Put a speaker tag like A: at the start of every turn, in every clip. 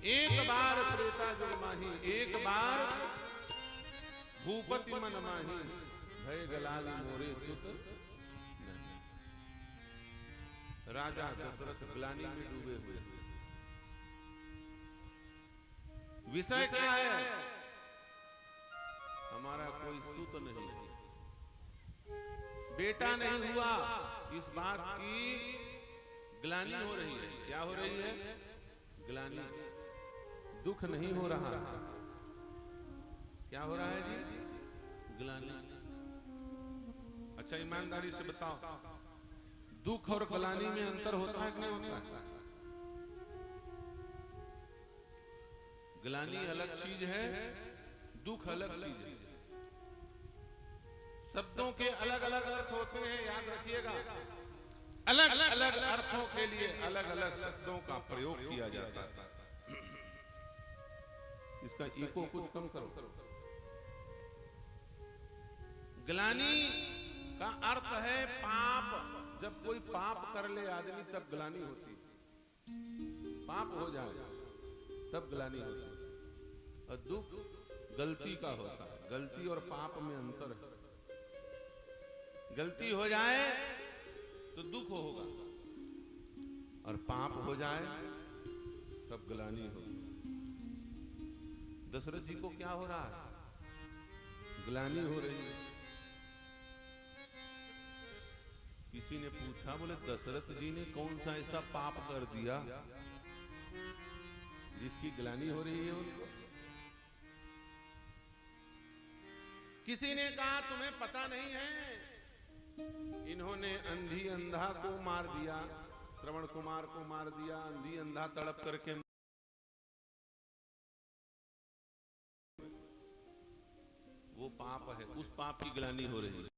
A: एक बार त्रेता जुग माही, एक बार भूपति मन माही, भय गलाल मोरे सुत नहीं। राजा दशरथ ग्लानि में डूबे हुए। विषय क्या है? हमारा कोई सुत नहीं, बेटा नहीं हुआ। इस बात की ग्लानि हो रही है। क्या हो रही है? ग्लानि। दुख नहीं हो रहा है। क्या हो रहा है जी? ग्लानि। अच्छा ईमानदारी से बताओ, दुख और ग्लानि में अंतर होता है कि नहीं होता है? ग्लानि अलग चीज है, दुख अलग चीज है। शब्दों के अलग अलग अर्थ होते हैं, याद रखिएगा। अलग अलग अर्थों के लिए अलग अलग शब्दों का प्रयोग किया जाता है। इसका इको कुछ कम करो। ग्लानि का अर्थ है पाप। जब कोई पाप कर ले आदमी तब ग्लानि होती है। पाप हो जाए तब ग्लानि होती है। और दुख गलती का होता है। गलती और पाप में अंतर है। गलती हो जाए तो दुख होगा, और पाप हो जाए तब ग्लानि होगी। दशरथ जी को क्या हो रहा है? ग्लानि हो रही है। किसी ने पूछा, बोले दशरथ जी ने कौन सा ऐसा पाप कर दिया जिसकी ग्लानि हो रही है उनको? किसी ने कहा, तुम्हें पता नहीं है, इन्होंने अंधी अंधा को मार दिया, श्रवण कुमार को मार दिया, अंधी अंधा तड़प करके। वो पाप है, उस पाप की ग्लानि हो रही है।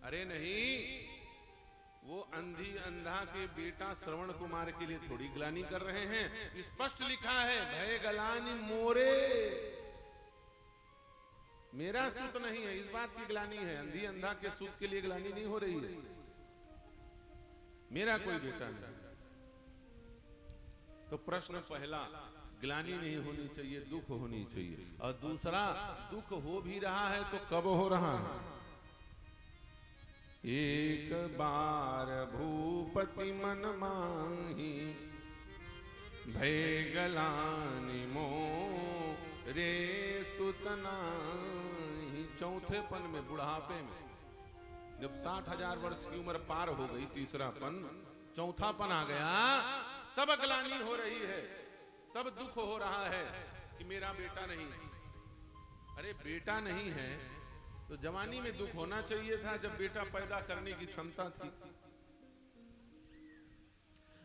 A: अरे नहीं, वो अंधी अंधा के बेटा श्रवण कुमार के लिए थोड़ी ग्लानि कर रहे हैं। स्पष्ट लिखा है, भय गलानि मोरे। मेरा सुत नहीं है, इस बात की ग्लानि है। अंधी अंधा के सुत के लिए ग्लानि नहीं हो रही है। मेरा कोई बेटा नहीं। तो प्रश्न पहला, ग्लानि नहीं होनी चाहिए, दुख होनी चाहिए। और दूसरा, दुख हो भी रहा है तो कब हो रहा है? एक बार भूपति मन माही, भय गलानि मोरे सुत नाही। चौथेपन में, बुढ़ापे में, जब 60,000 वर्ष की उम्र पार हो गई, तीसरापन, चौथापन आ गया, तब ग्लानि हो रही है, तब दुख हो रहा है कि मेरा बेटा नहीं है। अरे बेटा नहीं है तो जवानी में दुख होना चाहिए था, जब बेटा पैदा करने की क्षमता थी।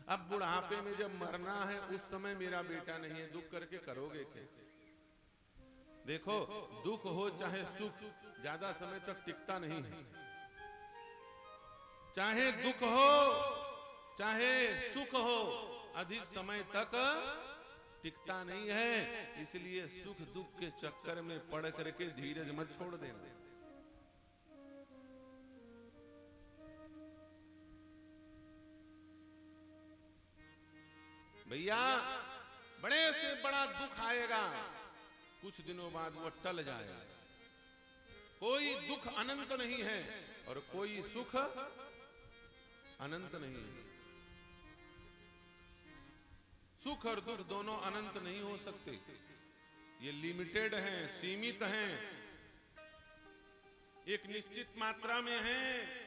A: अब बुढ़ापे में जब मरना है, उस समय मेरा बेटा नहीं है, दुख करके करोगे क्या? देखो, दुख हो चाहे सुख, ज्यादा समय तक टिकता नहीं है। चाहे दुख हो चाहे सुख हो, अधिक समय तक टिकता नहीं है। इसलिए सुख दुख के चक्कर में पड़ करके धीरज मत छोड़ देना। भैया, बड़े से बड़ा दुख आएगा, कुछ दिनों बाद वो टल जाएगा। कोई दुख अनंत नहीं है और कोई सुख अनंत नहीं है। सुख और दुख दोनों अनंत नहीं हो सकते। ये लिमिटेड हैं, सीमित हैं, एक निश्चित मात्रा में हैं।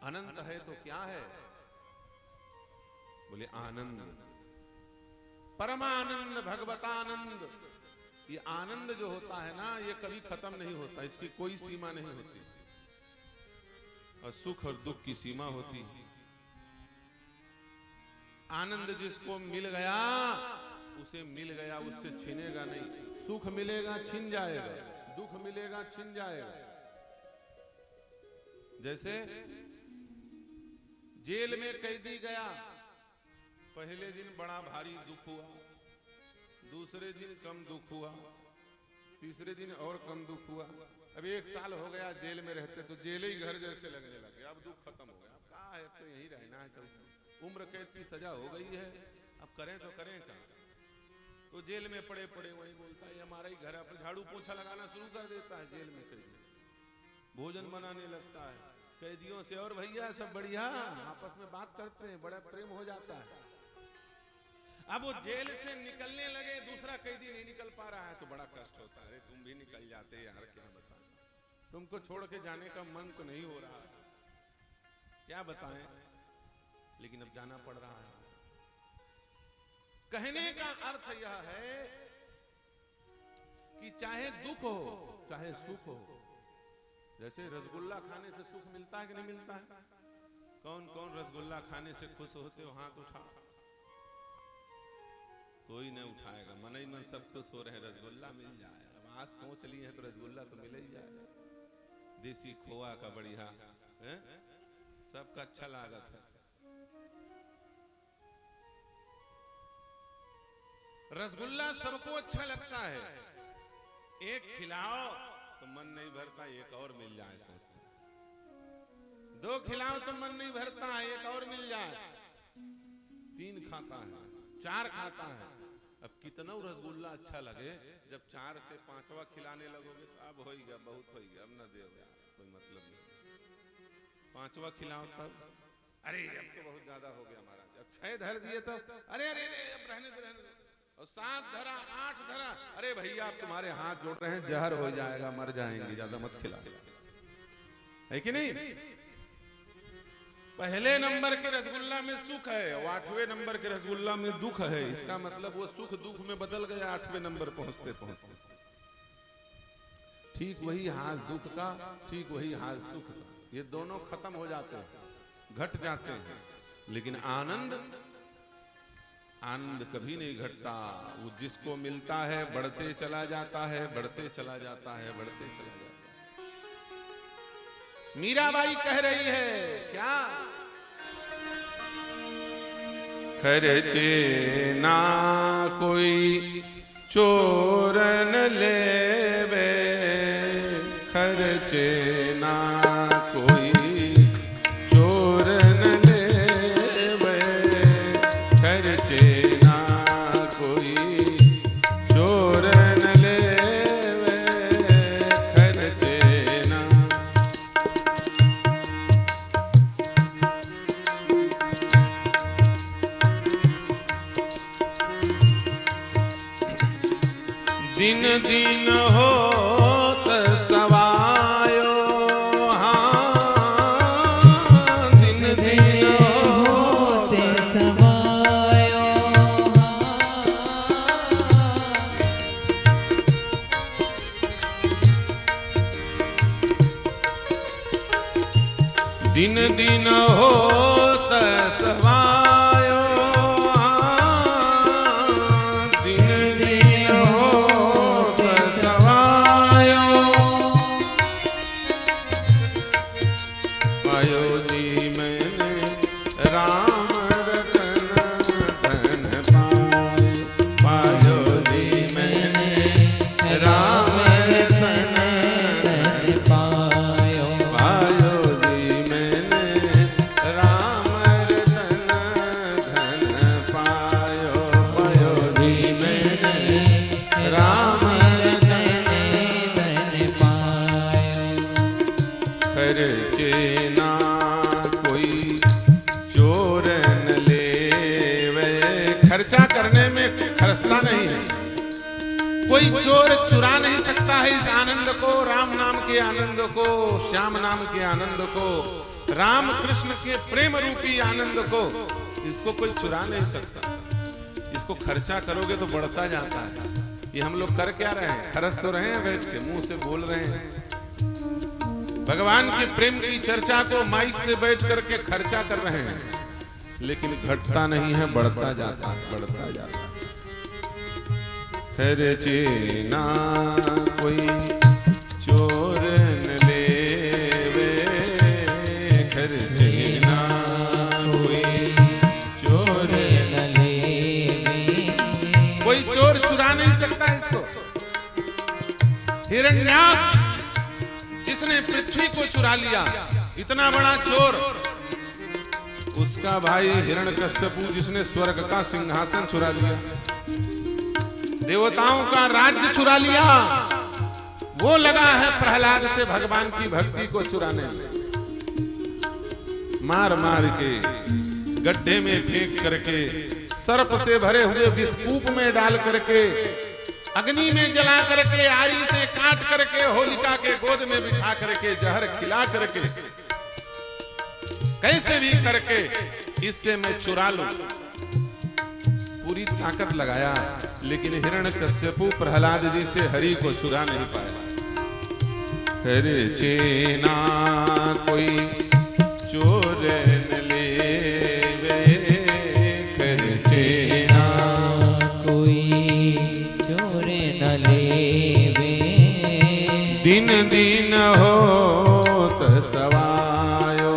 A: अनंत है तो क्या है? बोले आनंद, परमानंद, भगवतानंद। ये आनंद जो होता है ना, ये कभी खत्म नहीं होता, इसकी कोई सीमा नहीं होती। और सुख और दुख की सीमा होती है। आनंद जिसको मिल गया उसे मिल गया, उससे छीनेगा नहीं। सुख मिलेगा छिन जाएगा, दुख मिलेगा छिन जाएगा। जैसे जेल में कैदी गया, पहले दिन बड़ा भारी दुख हुआ, दूसरे दिन कम दुख हुआ, तीसरे दिन और कम दुख हुआ, अब 1 साल हो गया जेल में रहते तो जेल ही घर जैसे लगने लगे। अब दुख खत्म हो गया, अब कहा है तो यहीं रहना है, चलो उम्र कैद की सजा हो गई है, अब करें तो करें क्या। तो जेल में पड़े पड़े वही बोलता है हमारा ही घर है, अपने झाड़ू पोछा लगाना शुरू कर देता है जेल में, कैदी भोजन बनाने लगता है कैदियों से, और भैया सब बढ़िया, आपस में बात करते हैं, बड़ा प्रेम हो जाता है। अब वो जेल से निकलने लगे, दूसरा कैदी नहीं निकल पा रहा है तो बड़ा कष्ट होता है, तुम भी निकल जाते यार, क्या बताएं, तुमको छोड़ के जाने का मन तो नहीं हो रहा, क्या बताएं, लेकिन अब जाना पड़ रहा है। कहने का अर्थ यह है कि चाहे दुख हो चाहे सुख हो, जैसे रसगुल्ला खाने से सुख मिलता है कि नहीं मिलता है? कौन कौन रसगुल्ला खाने से खुश होते हो, हाथ उठाओ। कोई नहीं उठाएगा, मन ही मन सब खुश हो रहे हैं, रसगुल्ला मिल जाए। अब आज सोच लिए हैं तो रसगुल्ला तो मिल ही जाएगा, देसी खोआ का बढ़िया है, सबका अच्छा लागत है। रसगुल्ला सबको अच्छा लगता है, एक खिलाओ तो मन नहीं भरता, एक और मिल जाए सोचते, 2 खिलाओ तो मन नहीं भरता, एक और मिल जाए, 3 खाता है, 4 खाता है। अब कितना रसगुल्ला अच्छा लगे, जब 4 से 5वां खिलाने लगोगे तो अब हो गया, बहुत हो गया, अब ना दे यार, कोई मतलब नहीं। 5वां खिलाओ तब अरे अब तो बहुत ज्यादा हो गया महाराज, अब 6 धर दिए तो अरे अरे अब रहने दो, और 7 धरा, 8 धरा, अरे भैया आप तुम्हारे हाथ जोड़ रहे हैं, जहर हो जाएगा, मर जाएंगे, ज्यादा मत खिला, है कि नहीं? पहले नंबर के रसगुल्ला में सुख है और 8वें नंबर के रसगुल्ला में दुख है, इसका मतलब वो सुख दुख में बदल गया 8वें नंबर पहुंचते पहुंचते। ठीक वही हाल दुख का, ठीक वही हाल सुख का, ये दोनों खत्म हो जाते हैं, घट जाते हैं, लेकिन आनंद कभी नहीं घटता। वो जिसको मिलता है बढ़ते चला जाता है, बढ़ते चला जाता है, बढ़ते चला जाता है। मीराबाई कह रही है क्या? खर्चे ना कोई चोरन लेवे, खर्चे ना कोई चोरन लेवे, खर्चे ना कोई चोरन लेवे, खर्चे ना। दिन दिन होत सवायो, हाँ दिन दिन होत सवायो, दिन दिन होत सवायो, दिन दिन होत सवायो, पायो जी मैंने राम रतन धन पाए, पायो जी मैंने राम रतन धन पायो, पायो जी मैंने राम रतन धन पायो, पायो जी मैंने राम रतन धन पायो। खर्चे ना कोई चोरन लेवे, खर्चा करने में खर्चता नहीं है, कोई चोर चुरा नहीं सकता है इस आनंद को, राम नाम के आनंद को, श्याम नाम के आनंद को, राम कृष्ण के प्रेम रूपी आनंद को, इसको कोई चुरा नहीं सकता। इसको खर्चा करोगे तो बढ़ता जाता है। ये हम लोग कर क्या रहे हैं? खर्च तो रहे हैं, बैठ के मुंह से बोल रहे हैं, भगवान के प्रेम की चर्चा को माइक से बैठ करके खर्चा कर रहे हैं, लेकिन घटता नहीं है, बढ़ता जाता है, बढ़ता जाता है। खर्चे ना कोई चोरन लेवे, खर्चे ना कोई चोरन लेवे, कोई चोर चुरा नहीं सकता इसको। हिरण्याक्ष जिसने पृथ्वी को चुरा लिया, इतना बड़ा चोर, उसका भाई हिरण्यकश्यपु जिसने स्वर्ग का सिंहासन चुरा लिया, देवताओं का राज्य चुरा लिया, वो लगा है प्रहलाद से भगवान की भक्ति को चुराने में। मार मार के गड्ढे में फेंक करके, सर्प से भरे हुए विषकूप में डाल करके, अग्नि में जला करके, आरी से काट करके, होलिका के गोद में बिठा करके, जहर खिला करके, कैसे भी करके इससे मैं चुरा लूं, पूरी ताकत लगाया, लेकिन हिरण्यकश्यपु प्रहलाद जी से हरि को चुरा नहीं पाया। करे चेना कोई चोर न लेवे, करे चेना
B: कोई चोर न लेवे,
A: दिन दिन होत सवायो,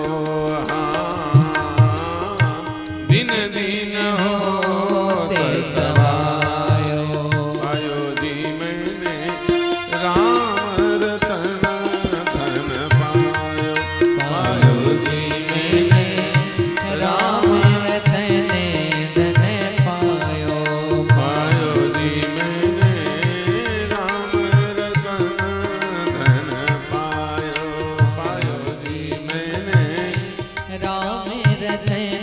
A: दिन दिन होत सवायो, आयो जी मैंने राम रतन धन पायो, आयो जी मैंने
B: राम रतन धन पायो,
A: आयो जी मैंने राम रतन धन पायो, पायो जी मैंने
B: राम रतन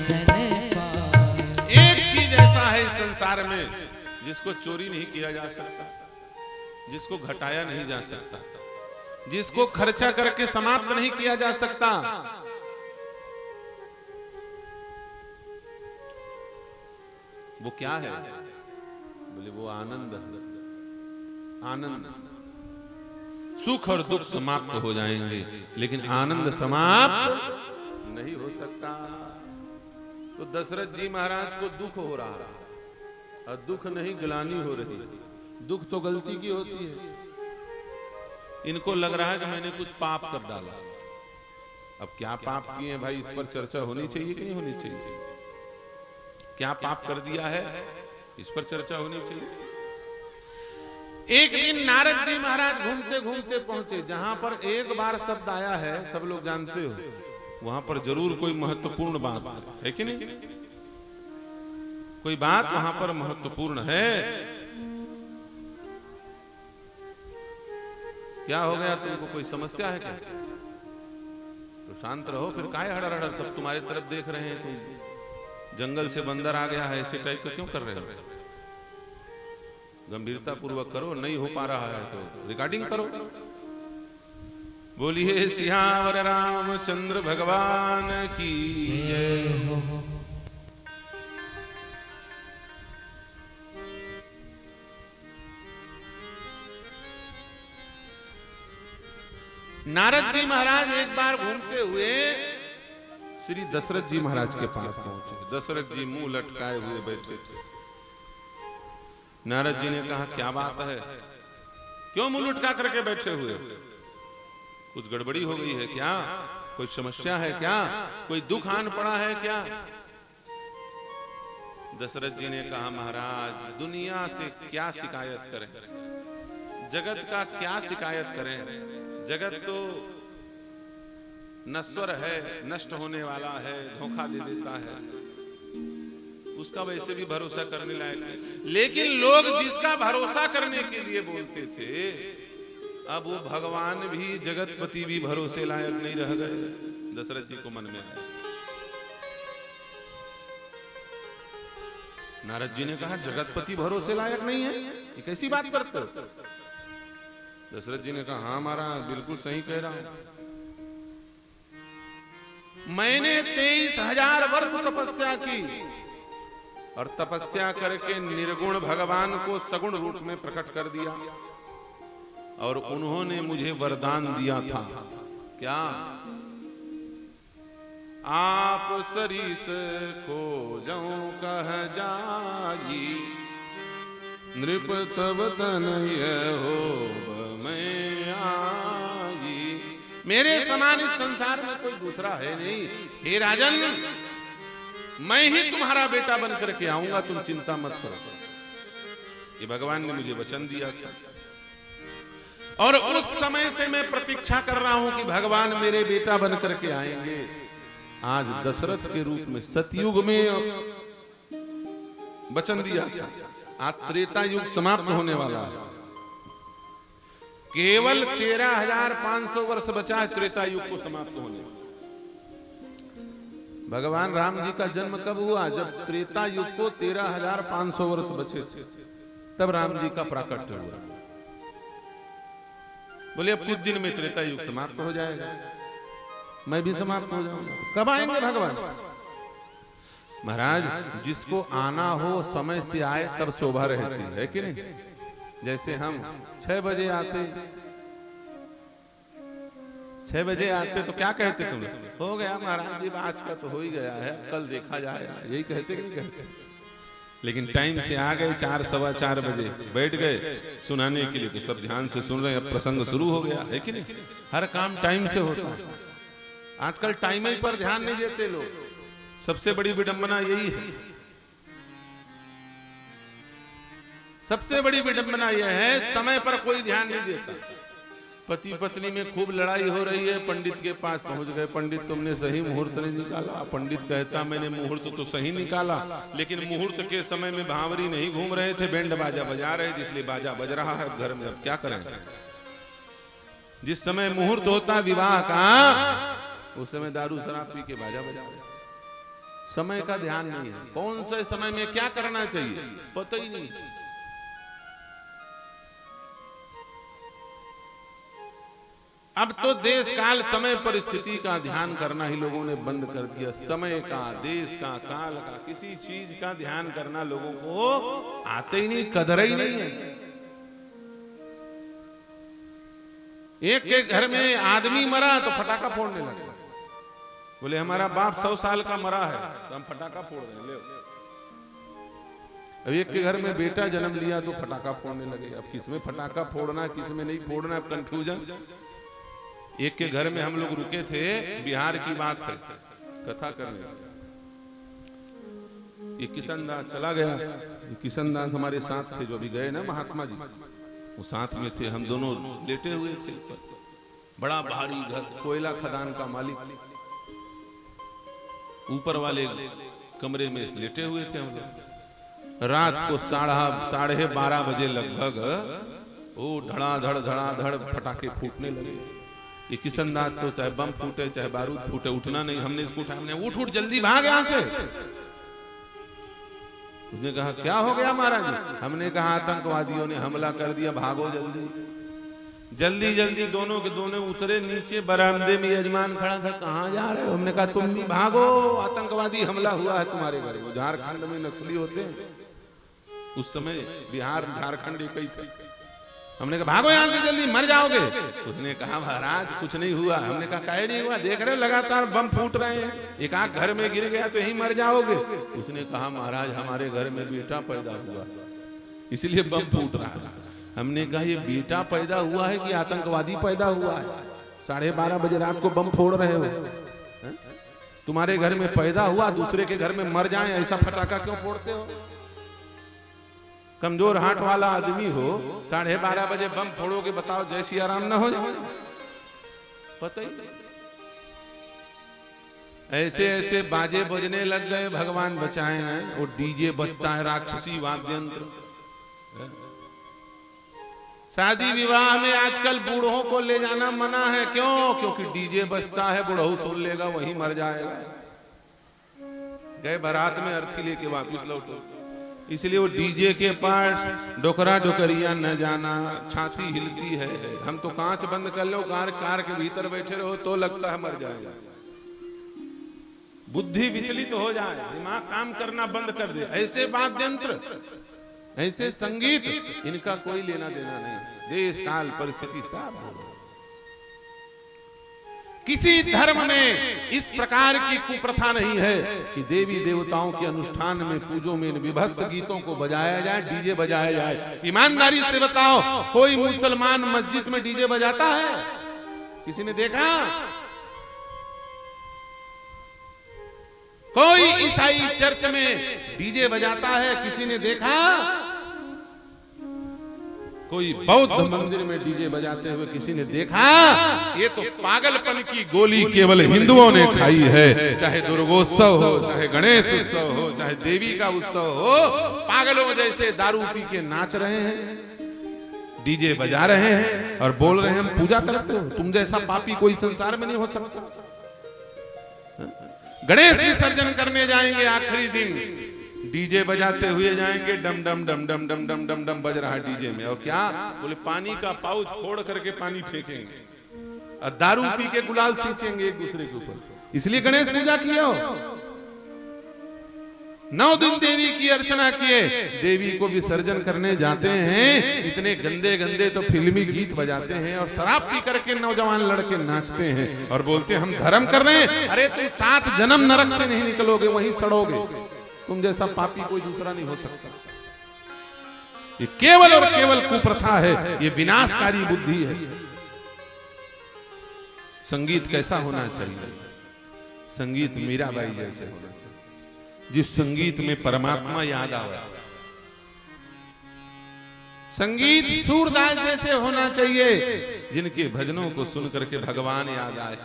B: धन पायो।
A: एक चीज ऐसा है इस संसार में जिसको चोरी नहीं किया जा सकता, जिसको घटाया नहीं जा सकता, जिसको खर्चा करके समाप्त नहीं किया जा सकता। वो क्या है? बोले वो आनंद। आनंद, सुख और दुख समाप्त हो जाएंगे, लेकिन आनंद समाप्त नहीं हो सकता। तो दशरथ जी महाराज को दुख हो रहा है, और दुख नहीं ग्लानि हो रही। दुख तो गलती की होती है, इनको लग रहा है कि मैंने कुछ पाप कर डाला। अब क्या पाप किए भाई, इस पर चर्चा होनी चाहिए कि नहीं होनी चाहिए? क्या पाप कर दिया है, इस पर चर्चा होनी चाहिए। एक दिन नारद जी महाराज घूमते घूमते पहुंचे जहां पर एक बार शब्द आया है, सब लोग जानते हो, वहां पर जरूर कोई महत्वपूर्ण बात है कि नहीं? कोई बात वहां पर महत्वपूर्ण है। क्या हो गया तुमको, कोई समस्या है क्या? तो शांत रहो, फिर काहे हड़र हड़र, सब तुम्हारी तरफ देख रहे हैं, तुम जंगल से बंदर आ गया है ऐसे टाइप का क्यों कर रहे हो? गंभीरता पूर्वक करो, नहीं हो पा रहा है तो रिकॉर्डिंग करो। बोलिए सियावर रामचंद्र भगवान की जय। नारद जी महाराज एक बार घूमते हुए श्री दशरथ जी महाराज के पास पहुंचे। दशरथ जी मुंह लटकाए हुए बैठे थे। नारद जी ने कहा क्या बात है, क्यों मुंह लटका करके बैठे हुए? कुछ गड़बड़ी हो गई है क्या? कोई समस्या है क्या? कोई दुख आन पड़ा है क्या? दशरथ जी ने कहा महाराज, दुनिया से क्या शिकायत करें, जगत का क्या शिकायत करें? जगत तो नश्वर है, नष्ट होने वाला है, धोखा दे देता है, उसका वैसे भी भरोसा करने लायक है। लेकिन लोग जिसका भरोसा करने के लिए बोलते थे, अब वो भगवान भी, जगतपति भी भरोसे लायक नहीं रह गए। दशरथ जी को मन में आया। नारद जी ने कहा जगतपति भरोसे लायक नहीं है, ये कैसी बात करते हो? दशरथ जी ने कहा हाँ महाराज, बिल्कुल सही कह रहा हूं। मैंने 23,000 वर्ष तपस्या की, और तपस्या करके निर्गुण भगवान को सगुण रूप में प्रकट कर दिया, और उन्होंने मुझे वरदान दिया था। क्या? आप सरीस को जऊं कह जाई, नृप तब तनय हो मैं आई। मेरे समान इस संसार में कोई दूसरा है नहीं। हे राजन, मैं ही तुम्हारा बेटा बन करके आऊंगा, तुम चिंता मत करो। ये भगवान ने मुझे वचन दिया था। और उस समय से मैं प्रतीक्षा कर रहा हूं कि भगवान मेरे बेटा बन करके आएंगे। आज दशरथ के रूप में सतयुग में वचन दिया, आज त्रेता युग समाप्त होने वाला है। केवल 13,500 वर्ष बचा है त्रेता युग को समाप्त होने। भगवान राम जी का जन्म कब हुआ? जब त्रेता युग को 13,500 वर्ष बचे थे, तब राम जी का प्राकट्य हुआ। बोले अब कुछ दिन में त्रेता युग समाप्त हो जाएगा, मैं भी समाप्त हो जाऊंगा। कब आएंगे भगवान? महाराज, जिसको आना हो समय से आए तब शोभा रहती है कि नहीं? जैसे हम 6 बजे आते, 6 बजे आते तो क्या कहते तुम? हो गया महाराज जी, आज का तो हो ही गया है, कल देखा जाएगा, यही कहते कि नहीं कहते? लेकिन टाइम से आ गए 4, 4:15 बजे बैठ गए सुनाने के लिए, तो सब ध्यान से सुन रहे हैं, अब प्रसंग शुरू हो गया है कि नहीं? हर काम टाइम से होता है। आजकल टाइम पर ध्यान नहीं देते लोग, सबसे बड़ी विडंबना यही है। सबसे बड़ी विडंबना यह है, समय पर कोई ध्यान नहीं देता। पति पत्नी में खूब लड़ाई हो रही है, पंडित के पास पहुंच गए, पंडित तुमने सही मुहूर्त नहीं निकाला। पंडित कहता मैंने मुहूर्त तो सही निकाला, लेकिन मुहूर्त के समय में भांवरी नहीं घूम रहे थे, बैंड बाजा बजा रहे थे, इसलिए बाजा बज रहा है घर में, अब क्या करें? जिस समय मुहूर्त होता विवाह का, उस समय दारू शराब पी के बाजा बजा। समय का ध्यान नहीं है, कौन से समय में क्या करना चाहिए पता ही नहीं। अब तो देश काल समय परिस्थिति का ध्यान करना ही लोगों ने बंद कर दिया। समय का, देश का, काल का, किसी चीज का ध्यान करना लोगों को आते ही नहीं, कदर ही नहीं है। एक के घर में आदमी मरा तो फटाका फोड़ने लगे, बोले हमारा बाप 100 साल का मरा है तो हम फटाका फोड़ रहे हैं, ले। अब एक के घर में बेटा जन्म लिया तो फटाका फोड़ने लगे। अब किसमें फटाका फोड़ना, किसमें नहीं फोड़ना, अब कंफ्यूजन। एक के घर में हम लोग रुके थे, बिहार की बात है, कथा करने। ये किशन दास चला गया। ये किशन दास हमारे साथ थे, जो अभी गए ना महात्मा जी, वो साथ में थे। हम दोनों लेटे हुए थे, बड़ा भारी घर, कोयला खदान का मालिक, ऊपर वाले कमरे में लेटे हुए थे हम लोग। रात को 12:30 बजे लगभग वो धड़ाधड़ फटाके फूटने लगे। ये किशन दास तो चाहे बम फूटे चाहे बारूद फूटे, उठना नहीं। हमने इसको उठाया, हमने उठ जल्दी भाग यहां से। उसने कहा क्या हो गया महाराज? हमने कहा आतंकवादियों ने हमला कर दिया, भागो जल्दी। जल्दी जल्दी दोनों के दोनों उतरे नीचे, बरामदे में यजमान खड़ा था, कहां जा रहे हो? हमने कहा तुम भी भागो, आतंकवादी हमला हुआ है तुम्हारे घर। वो झारखंड में नक्सली होते हैं, उस समय बिहार झारखंड एक ही थे। हमने कहा भागो यहां से जल्दी, मर जाओगे। उसने कहा महाराज कुछ नहीं हुआ। हमने कहा काहे नहीं हुआ? देख रहे लगातार बम फूट रहे हैं, एक आंख घर में गिर गया तो यहीं मर जाओगे। उसने कहा महाराज हमारे घर में बेटा पैदा हुआ, इसलिए बम फूट रहा है। हमने कहा ये बेटा पैदा हुआ है कि आतंकवादी पैदा हुआ है? 12:30 बजे रात को बम फोड़ रहे हो? तुम्हारे घर में पैदा हुआ, दूसरे के घर में मर जाए, ऐसा फटाका क्यों फोड़ते हो? कमजोर हाथ वाला आदमी हो, 12:30 बजे बम फोड़ोगे, बताओ जय सिया राम ना हो जाए? पता ही ऐसे ऐसे बाजे बजने लग गए, भगवान बचाए हैं। वो डीजे बजता है, राक्षसी वाद्य यंत्र। शादी विवाह में आजकल बूढ़ों को ले जाना मना है, क्यों? क्योंकि डीजे बजता है, बूढ़ऊ सुन लेगा, वहीं मर जाएगा। गए बारात में अर्थी लेके वापिस लौटो, इसलिए वो डीजे के पास डोकरा डोकरिया न जाना, छाती हिलती है। हम तो कांच बंद कर लो, कार के भीतर बैठे रहो तो लगता है मर जाएगा। बुद्धि विचलित हो जाए, दिमाग काम करना बंद कर दे। ऐसे वाद्य यंत्र, ऐसे संगीत, इनका कोई लेना देना नहीं। देश काल परिस्थिति साफ। किसी धर्म में इस प्रकार की कुप्रथा नहीं है कि देवी देवताओं के अनुष्ठान में, पूजों में विभत्स गीतों को बजाया जाए, डीजे बजाया जाए। ईमानदारी से बताओ, कोई मुसलमान मस्जिद में डीजे बजाता है? किसी ने देखा? कोई ईसाई चर्च में डीजे बजाता है? किसी ने देखा? कोई बौद्ध मंदिर में डीजे बजाते हुए किसी ने देखा? ये तो पागलपन की गोली केवल हिंदुओं ने खाई है। चाहे दुर्गोत्सव हो, चाहे गणेश उत्सव हो, चाहे देवी का उत्सव हो, पागलों जैसे दारू पी के नाच रहे हैं, डीजे बजा रहे हैं और बोल रहे हैं हम पूजा करते हो। तुम जैसा पापी कोई संसार में नहीं हो सकता। गणेश विसर्जन करने जाएंगे, आखिरी दिन डीजे बजाते हुए जाएंगे, डम डम डम डम डम डम डम डम बज रहा है डीजे में। और क्या बोले, पानी का पाउच फोड़ करके पानी फेंकेंगे और दारू पी के गुलाल खींचेंगे एक दूसरे के ऊपर। इसलिए गणेश पूजा किए हो, 9 दिन देवी की अर्चना किए, देवी को विसर्जन करने जाते हैं, इतने गंदे गंदे तो फिल्मी गीत बजाते हैं और शराब पी करके नौजवान लड़के नाचते हैं और बोलते हैं हम धर्म कर रहे हैं। अरे तुम 7 जन्म नरक से नहीं निकलोगे, वहीं सड़ोगे। तुम जैसा पापी कोई दूसरा नहीं हो सकता। ये केवल और केवल कुप्रथा है, ये विनाशकारी बुद्धि है। संगीत कैसा होना चाहिए? संगीत मीराबाई जैसे होना चाहिए, जिस संगीत में परमात्मा याद आवे। संगीत सूरदास जैसे होना चाहिए, जिनके भजनों को सुन करके भगवान याद आए।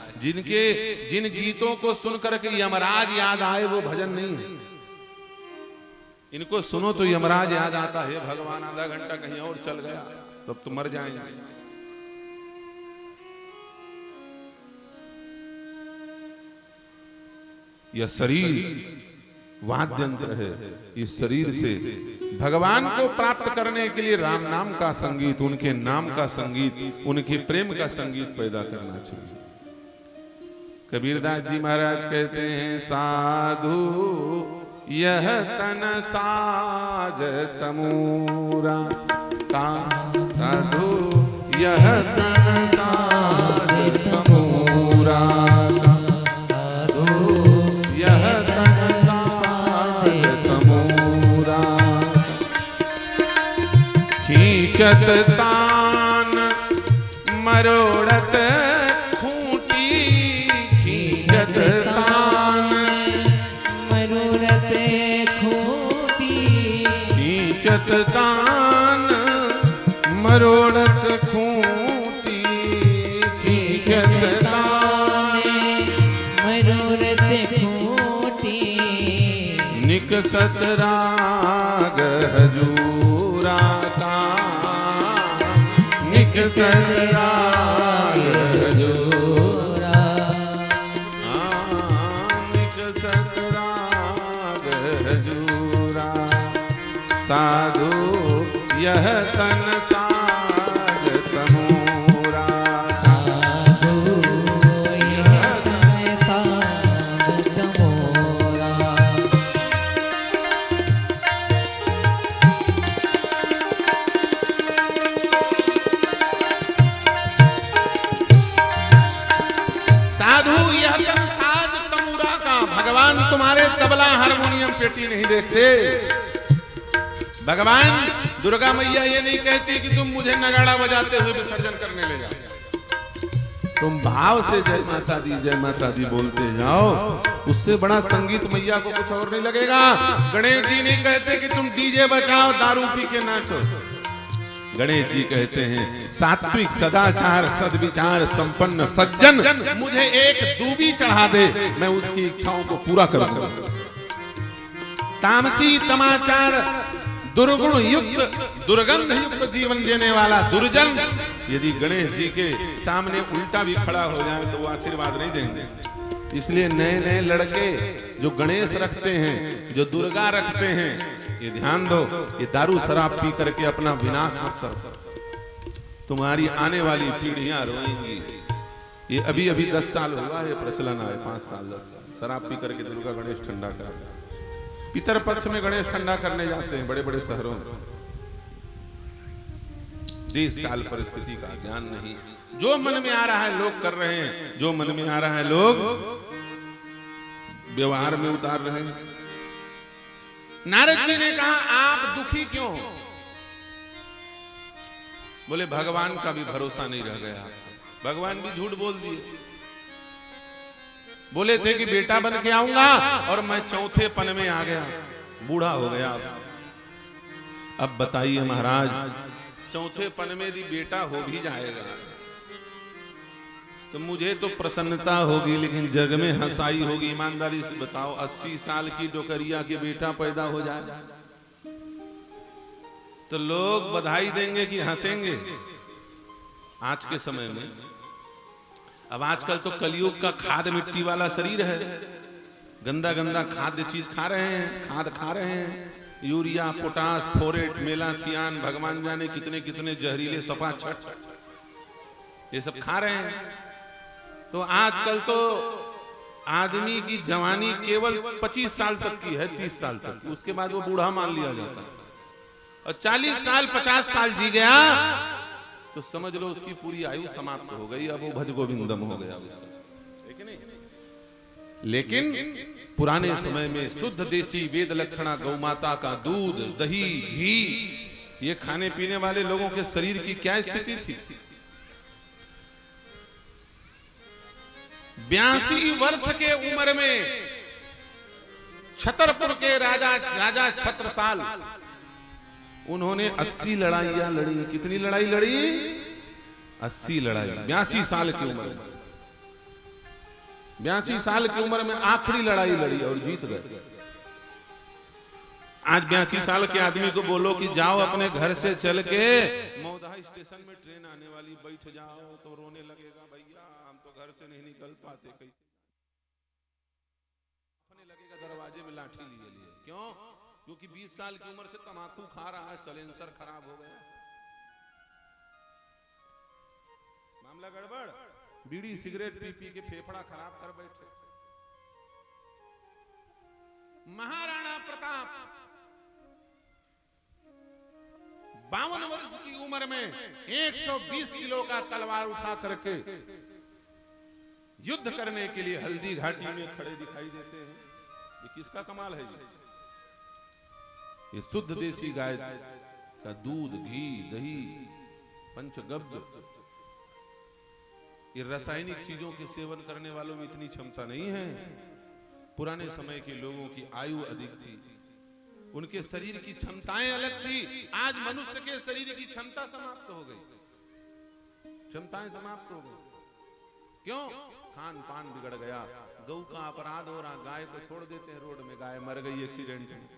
A: जिन गीतों को सुन करके यमराज याद आए वो भजन नहीं है। इनको सुनो तो यमराज याद आता है, भगवान आधा घंटा कहीं और चल गया तब तो मर जाएंगे। यह शरीर वाद्य यंत्र है। इस शरीर से भगवान को प्राप्त करने के लिए राम नाम का संगीत, उनके नाम का संगीत, उनके प्रेम का संगीत पैदा करना चाहिए। कबीरदास जी महाराज कहते हैं, साधु यह तन साज तमूरा का, साधु यह तन साज तमूरा का, साधु यह तन खींचत तान मरोड़त खूंटी, खींचत तान
B: मरोड़त खूंटी,
A: खींचत तान मरोड़त खूंटी, खींचत तान
B: मरोड़त खूंटी,
A: निकसत राग हजूरा का, निकसत राग हजूरा, निकसत राग हजूरा, साधु यह तन साज तमूरा,
B: साधु यह तन साज तमूरा।
A: भगवान तुम्हारे तबला हारमोनियम पेटी नहीं देखते। भगवान दुर्गा मैया ये नहीं कहती कि तुम मुझे नगाड़ा बजाते हुए विसर्जन करने ले जाओ। तुम भाव से जय माता दी बोलते जाओ, उससे बड़ा संगीत मैया को कुछ और नहीं लगेगा। गणेश जी नहीं कहते कि तुम डीजे बजाओ दारू पी के नाचो। गणेश जी कहते हैं, सात्विक सदाचार सद्विचार संपन्न सज्जन मुझे एक दूबी चढ़ा दे, मैं उसकी इच्छाओं को पूरा कर दूंगा। तामसी तमाचार दुर्गुण युक्त दुर्गंध युक्त जीवन जीने वाला दुर्जन यदि गणेश जी के सामने उल्टा भी खड़ा हो जाए तो वो आशीर्वाद नहीं देंगे। इसलिए नए नए लड़के जो गणेश रखते हैं, जो दुर्गा रखते हैं, ये ध्यान दो, ये दारू शराब पी करके अपना विनाश मत करो। तुम्हारी आने वाली पीढ़ियां रोएंगी। ये अभी अभी 10 साल हुआ है प्रचलन है, 5 साल 10 साल शराब पी करके दुर्गा गणेश ठंडा कर, पितर पक्ष में गणेश ठंडा करने जाते हैं बड़े बड़े शहरों में। देश काल परिस्थिति का ज्ञान नहीं, जो मन में आ रहा है लोग कर रहे हैं, जो मन में आ रहा है लोग व्यवहार में उतार रहे हैं। नारद जी ने कहा, आप दुखी क्यों? बोले भगवान का भी भरोसा नहीं रह गया। भगवान भी झूठ बोल दिए। बोले थे कि बेटा बन के आऊंगा और मैं चौथे पन में आ गया, बूढ़ा हो गया। अब बताइए महाराज, चौथे पन में यदि बेटा हो भी जाएगा तो मुझे तो प्रसन्नता होगी, लेकिन जग में हंसाई होगी। ईमानदारी से बताओ, 80 साल की डोकरिया के बेटा पैदा हो जाए तो लोग बधाई देंगे कि हंसेंगे? आज के समय में, अब आजकल तो कलयुग का खाद मिट्टी वाला शरीर है, गंदा गंदा खाद्य चीज खा रहे हैं, खाद खा रहे हैं, यूरिया, पोटास, फोरेट, मेलाथियान, भगवान जाने कितने कितने जहरीले सफा छट, ये सब खा रहे हैं। तो आजकल तो आदमी की जवानी केवल 25 साल तक की है, 30 साल तक, उसके बाद वो बूढ़ा मान लिया जाता है। और 40 साल 50 साल जी गया तो समझ लो उसकी पूरी आयु समाप्त हो गई, अब वो भज गोविंदम हो गया उसका, है कि नहीं? लेकिन पुराने समय में शुद्ध देसी वेद लक्षणा गौ माता का दूध, दही, घी ये खाने पीने वाले लोगों के शरीर की क्या स्थिति थी? 82 वर्ष के उम्र में छतरपुर के राजा छत्रसाल, उन्होंने 80 लड़ाइयां लड़ी। कितनी लड़ाई लड़ी? 80 लड़ाई 82 साल की उम्र में। 82 साल की उम्र में आखिरी लड़ाई लड़ी और जीत गए। आज 82 साल के आदमी को बोलो कि जाओ अपने घर से चल के मौदा स्टेशन में ट्रेन आने वाली, बैठ जाओ, तो रोने लगेगा, भैया हम तो घर से नहीं निकल पाते, कैसे लगेगा दरवाजे में लाठी लिए लिए। क्यों? क्योंकि 20 साल की उम्र से तंबाकू खा रहा है, सलेंसर खराब हो गया, मामला गड़बड़, बीड़ी सिगरेट पी पी के फेफड़ा खराब कर बैठे। महाराणा प्रताप 52 वर्ष की उम्र में 120 किलो का तलवार उठा करके युद्ध करने के लिए हल्दी घाटी में खड़े दिखाई देते हैं। ये किसका कमाल है? ये शुद्ध देसी गाय का दूध, घी, दही, पंचगव्य, ये रासायनिक चीजों के सेवन करने वालों में इतनी क्षमता नहीं है। पुराने समय के लोगों की आयु अधिक थी, उनके शरीर की क्षमताएं अलग थी। आज मनुष्य के शरीर की क्षमता समाप्त हो गई, क्षमताएं समाप्त हो गई। क्यों? खान पान बिगड़ गया, गौ का अपराध हो रहा, गाय को छोड़ देते हैं रोड में, गाय मर गई एक्सीडेंट में।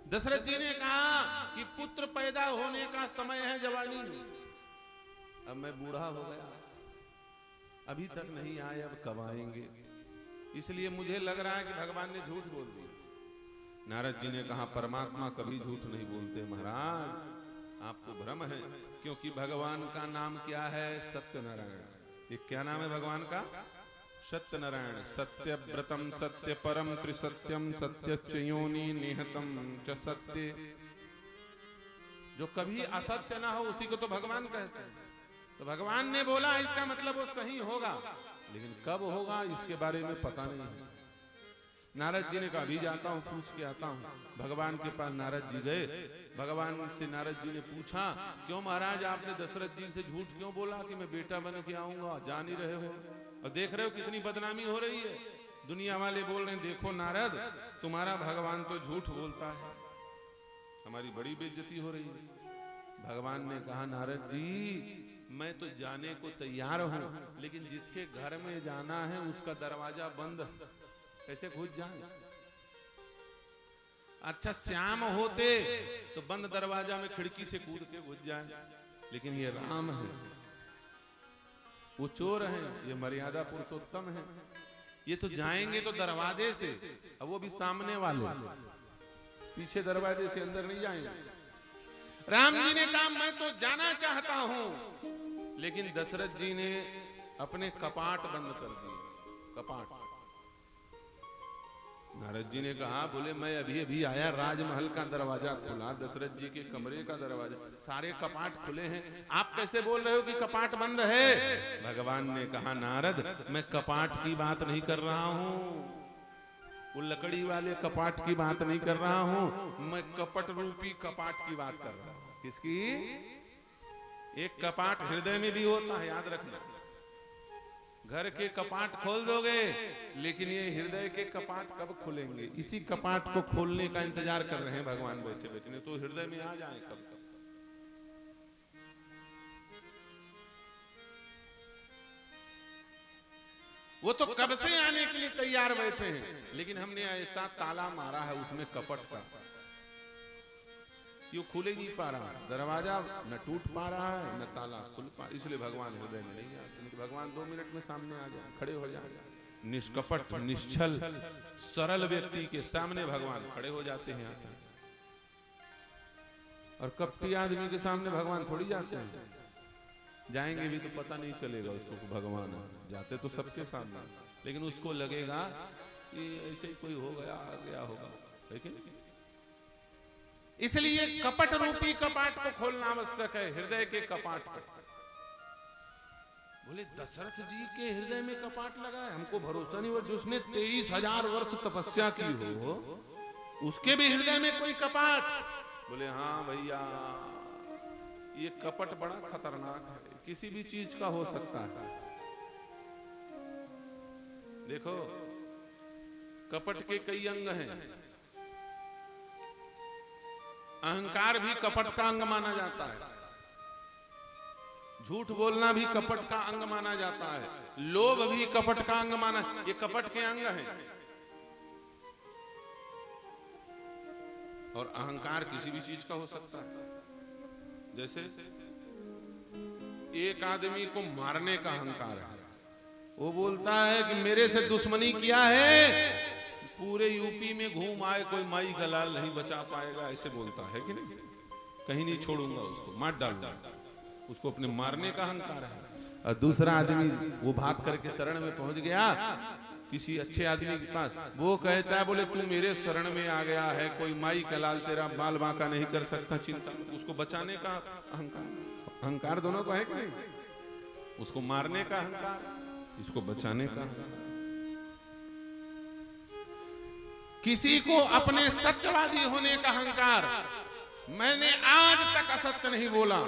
A: दशरथ जी ने कहा कि पुत्र पैदा होने का समय है जवानी में, अब मैं बूढ़ा हो गया, अभी तक नहीं आए, अब कब आएंगे? इसलिए मुझे लग रहा है कि भगवान ने झूठ बोल दिया। नारद जी ने कहा परमात्मा कभी झूठ नहीं बोलते महाराज, आपको भ्रम है, क्योंकि भगवान का नाम क्या है? सत्यनारायण। ये क्या नाम है भगवान का? सत्यनारायण। सत्यव्रतम सत्य परम त्रिसत्यम सत्यश्च योनि निहतम च सत्य। जो कभी असत्य ना हो उसी को तो भगवान कहते हैं। तो भगवान ने बोला इसका मतलब वो सही होगा, लेकिन कब होगा इसके बारे में पता नहीं है। नारद जी ने कहा अभी जाता हूं, पूछ के आता हूं। भगवान के पास नारद जी गए, भगवान से नारद जी ने पूछा क्यों महाराज आपने दशरथ जी से झूठ क्यों बोला कि मैं बेटा बन के आऊंगा? जान ही रहे हो और देख रहे हो कितनी बदनामी हो रही है। दुनिया वाले बोल रहे हैं देखो नारद तुम्हारा भगवान तो झूठ बोलता है, हमारी बड़ी बेइज्जती हो रही है। भगवान ने कहा नारद जी मैं तो जाने को तैयार हूं, लेकिन जिसके घर में जाना है उसका दरवाजा बंद, कैसे घुस जाए? अच्छा श्याम होते तो बंद दरवाजा में खिड़की से कूद के घुस जाए, लेकिन ये राम है, वो चोर है, ये मर्यादा पुरुषोत्तम है, ये तो जाएंगे तो दरवाजे से, अब वो भी सामने वाले, पीछे दरवाजे से अंदर नहीं जाएंगे। राम जी ने कहा मैं तो जाना चाहता हूं, लेकिन दशरथ जी ने अपने कपाट बंद कर दिए। कपाट। नारद जी ने कहा बोले मैं अभी अभी आया, राजमहल का दरवाजा खुला, दशरथ जी के कमरे का दरवाजा, सारे कपाट खुले हैं, आप कैसे बोल रहे हो कि कपाट बंद है? भगवान ने कहा नारद मैं कपाट की बात नहीं कर रहा हूं, वो लकड़ी वाले कपाट की बात नहीं कर रहा हूं, मैं कपट रूपी कपाट की बात कर रहा हूं। किसकी? एक कपाट हृदय में भी होता है, याद रखना। घर के कपाट खोल दोगे, लेकिन ये हृदय के कपाट कब खुलेंगे? इसी कपाट को खोलने का इंतजार कर रहे हैं भगवान बैठे बैठे, नहीं तो हृदय में आ जाए कब कब। वो तो कब से आने के लिए तैयार बैठे हैं, लेकिन हमने ऐसा ताला मारा है उसमें कपट का कि वो खुले नहीं पा रहा, दरवाजा न टूट पा रहा है न ताला खुल पा, इसलिए भगवान हृदय में नहीं आते। नहीं भगवान 2 मिनट में सामने आ जाए, खड़े हो जाए, निष्कपट निश्चल सरल व्यक्ति के सामने भगवान खड़े हो जाते हैं आते हैं। और कपटी आदमी के सामने भगवान थोड़ी जाते हैं, जाएंगे भी तो पता नहीं चलेगा उसको भगवान है, जाते तो सबके सामने, लेकिन उसको लगेगा कि ऐसे ही कोई हो गया आ गया होगा, लेकिन इसलिए कपट रूपी कपाट को खोलना आवश्यक है, हृदय के कपाट को। बोले दशरथ जी के हृदय में कपाट लगा है, हमको भरोसा नहीं, और जिसने 23,000 वर्ष तपस्या की हो उसके भी हृदय में कोई कपाट? बोले हाँ भैया, ये कपट बड़ा खतरनाक है, किसी भी चीज का हो सकता है। देखो कपट के कई अंग हैं, अहंकार भी कपट का अंग माना जाता है, झूठ बोलना भी कपट का अंग माना जाता है, लोभ भी कपट का अंग माना, ये कपट के अंग हैं। और अहंकार किसी भी चीज का हो सकता है, जैसे एक आदमी को मारने का अहंकार है, वो बोलता है कि मेरे से दुश्मनी किया है, पूरे यूपी में घूम आए कोई माई का लाल नहीं बचा पाएगा, ऐसे बोलता है कि नहीं, कहीं नहीं छोड़ूंगा उसको, मार डालूंगा, उसको अपने मारने का अहंकार है। और दूसरा आदमी वो भाग करके शरण में पहुंच गया किसी अच्छे आदमी के पास, वो कहता है बोले तू मेरे शरण में आ गया है, कोई माई का लाल तेरा बाल बांका नहीं कर सकता, चिंता, उसको बचाने का अहंकार, अहंकार दोनों को है कि नहीं, उसको मारने का अहंकार, इसको बचाने का। किसी को अपने सत्यवादी होने का अहंकार, मैंने आज तक असत्य नहीं बोला,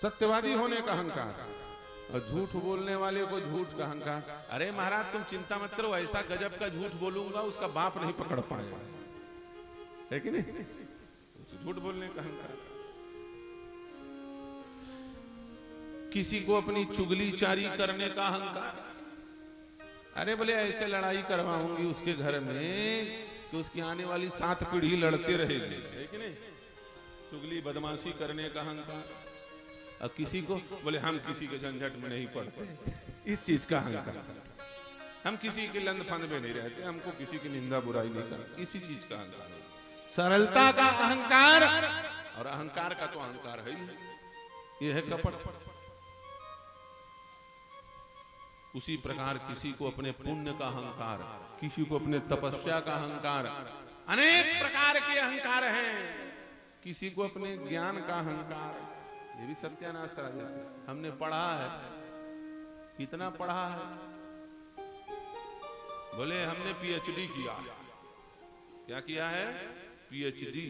A: सत्यवादी होने का अहंकार। और झूठ बोलने वाले को झूठ का अहंकार, अरे महाराज तुम चिंता मत करो, ऐसा गजब का झूठ बोलूंगा उसका बाप नहीं पकड़ पाएगा, है कि नहीं, झूठ बोलने का अहंकार। किसी को अपनी चुगलीचारी करने का अहंकार, अरे बोले ऐसे लड़ाई करवाऊंगी उसके घर में कि उसकी आने वाली 7 पीढ़ी लड़ते रहेगी, है कि नहीं, चुगली बदमाशी करने का अहंकार। और किसी को बोले हम किसी के झंझट में नहीं पड़ते, इस चीज का अहंकार, हम किसी के लंद फंद में नहीं रहते, हमको किसी की निंदा बुराई नहीं करते, इसी चीज का अहंकार, सरलता का अहंकार। और अहंकार का तो अहंकार है ही, ये है कपट। उसी प्रकार किसी को अपने पुण्य का अहंकार, किसी को अपने तपस्या का अहंकार, अनेक प्रकार के अहंकार हैं, किसी को अपने ज्ञान का अहंकार, ये भी सत्यानाश करा जाता है। हमने पढ़ा है, कितना पढ़ा है, बोले हमने पीएचडी किया, क्या किया है, पीएचडी।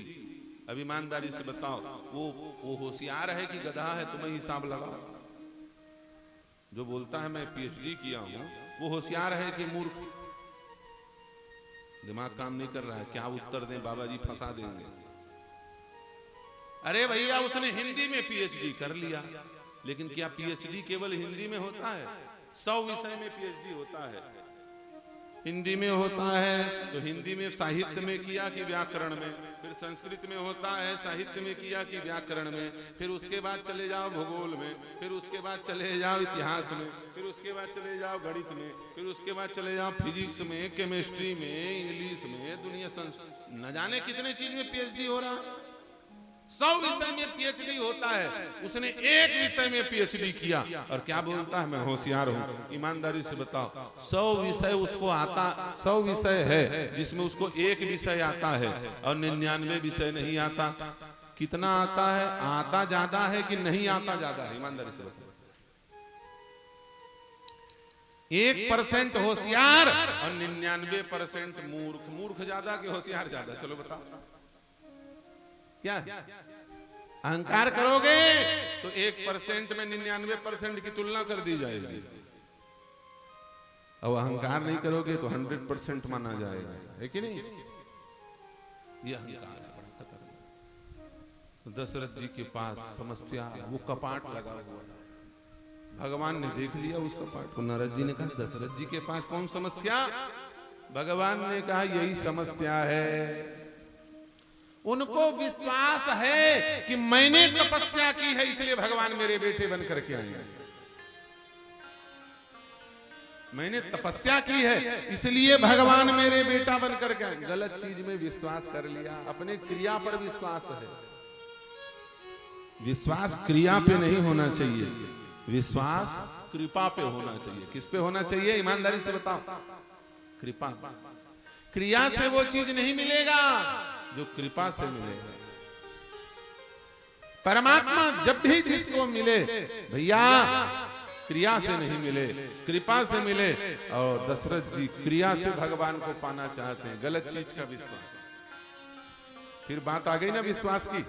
A: अब ईमानदारी से बताओ, वो होशियार है कि गधा है, तुम्हें हिसाब लगाओ। जो बोलता है मैं पीएचडी किया हूं, वो होशियार है कि मूर्ख, दिमाग काम नहीं कर रहा है, क्या उत्तर दें, बाबा जी फंसा देंगे। अरे भैया उसने हिंदी में पीएचडी कर लिया, लेकिन क्या पीएचडी केवल हिंदी में होता है? 100 विषय में पीएचडी होता है, हिंदी में होता है तो हिंदी में साहित्य में किया कि व्याकरण में, फिर संस्कृत में होता है साहित्य में किया कि व्याकरण में, फिर उसके बाद चले जाओ भूगोल में, फिर उसके बाद चले जाओ इतिहास में, फिर उसके बाद चले जाओ गणित में, फिर उसके बाद चले जाओ फिजिक्स में, केमिस्ट्री में, इंग्लिश में, दुनिया न जाने कितने चीज में पीएचडी हो रहा। 100 विषय में पीएचडी होता है, उसने एक विषय में पीएचडी किया और क्या बोलता है मैं होशियार हूं। ईमानदारी से बताओ, 100 विषय उसको आता, 100 विषय है जिसमें उसको एक विषय आता है और 99 विषय नहीं आता। कितना आता है? आता ज्यादा है कि नहीं आता ज्यादा है? ईमानदारी से बताओ। 1% होशियार और 99% मूर्ख। मूर्ख ज्यादा कि होशियार ज्यादा? चलो बताओ क्या? अहंकार करोगे तो 1% में 99% की तुलना कर दी जाएगी, और अहंकार नहीं करोगे तो 100% माना जाएगा, है कि नहीं? ये अहंकार है बड़ा खतरनाक। दशरथ जी के पास समस्या, वो कपाट लगा हुआ, भगवान ने देख लिया उस कपाट को। नारद जी ने कहा दशरथ जी के पास कौन समस्या? भगवान ने कहा यही समस्या है। उनको विश्वास है कि मैंने तपस्या की है, इसलिए भगवान मेरे बेटे बन करके आए। मैंने तपस्या की है इसलिए भगवान मेरे बेटा बन करके आए। गलत चीज में विश्वास कर लिया, अपने क्रिया पर विश्वास है। विश्वास क्रिया पे नहीं होना चाहिए, विश्वास कृपा पे होना चाहिए। किस पे होना चाहिए? ईमानदारी से बताओ। कृपा। क्रिया से वो चीज नहीं मिलेगा जो कृपा से मिलेगा। परमात्मा जब भी जिसको मिले भैया क्रिया से नहीं मिले, कृपा से मिले। और दशरथ जी क्रिया से भगवान को पाना चाहते हैं, गलत चीज का विश्वास। फिर बात आ गई ना विश्वास की।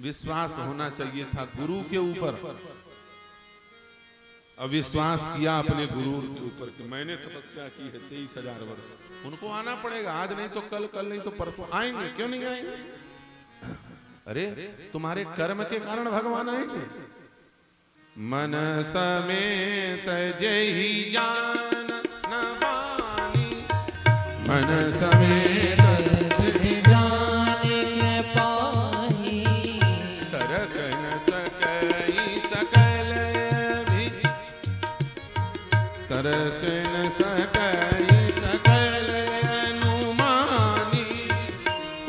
A: विश्वास होना चाहिए था गुरु के ऊपर, अविश्वास किया अपने गुरु के ऊपर कि मैंने तपस्या की है 23,000 वर्ष। उनको आना पड़ेगा, आज नहीं तो कल, कल नहीं तो परसों आएंगे। क्यों नहीं आएंगे? अरे तुम्हारे कर्म के कारण भगवान आएंगे। मन समेत जय जान न बानी, मन समेत
B: जय जाने पाही,
A: तरक न सकई सकल भी, तरक न सकई सकल अनुमानी,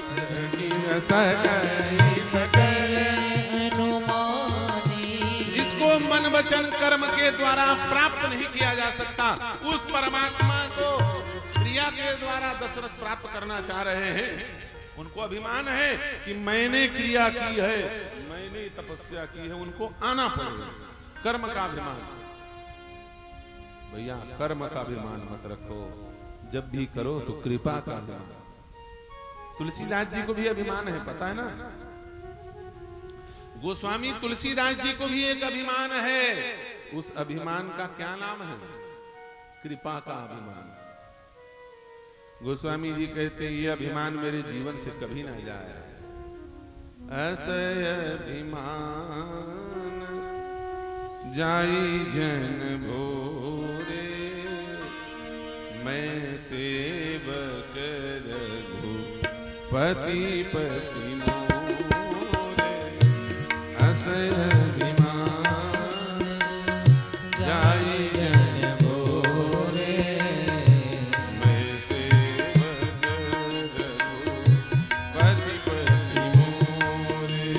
A: तरक न सकई सकल
B: अनुमानी।
A: जिसको मन वचन कर्म के द्वारा प्राप्त नहीं किया जा सकता, उस परमात्मा को क्रिया के द्वारा दशरथ प्राप्त करना चाह रहे हैं। उनको अभिमान है कि मैंने क्रिया की है, मैंने तपस्या की है। उनको आना पड़ेगा। कर्म का अभिमान भैया, कर्म का अभिमान मत रखो। जब भी करो तो कृपा का अभिमान। तुलसीदास जी को भी अभिमान है, पता है ना? गोस्वामी तुलसीदास जी को भी एक अभिमान है। उस अभिमान का क्या नाम है? कृपा का अभिमान। गोस्वामी जी कहते हैं ये अभिमान मेरे जीवन से कभी ना जाए। असय अभिमान जाई जन भोरे, मैं सेवक रघुपति पति मोरे। असय अभिमान जाई जन भोरे, मैं सेवक रघुपति पति मोरे।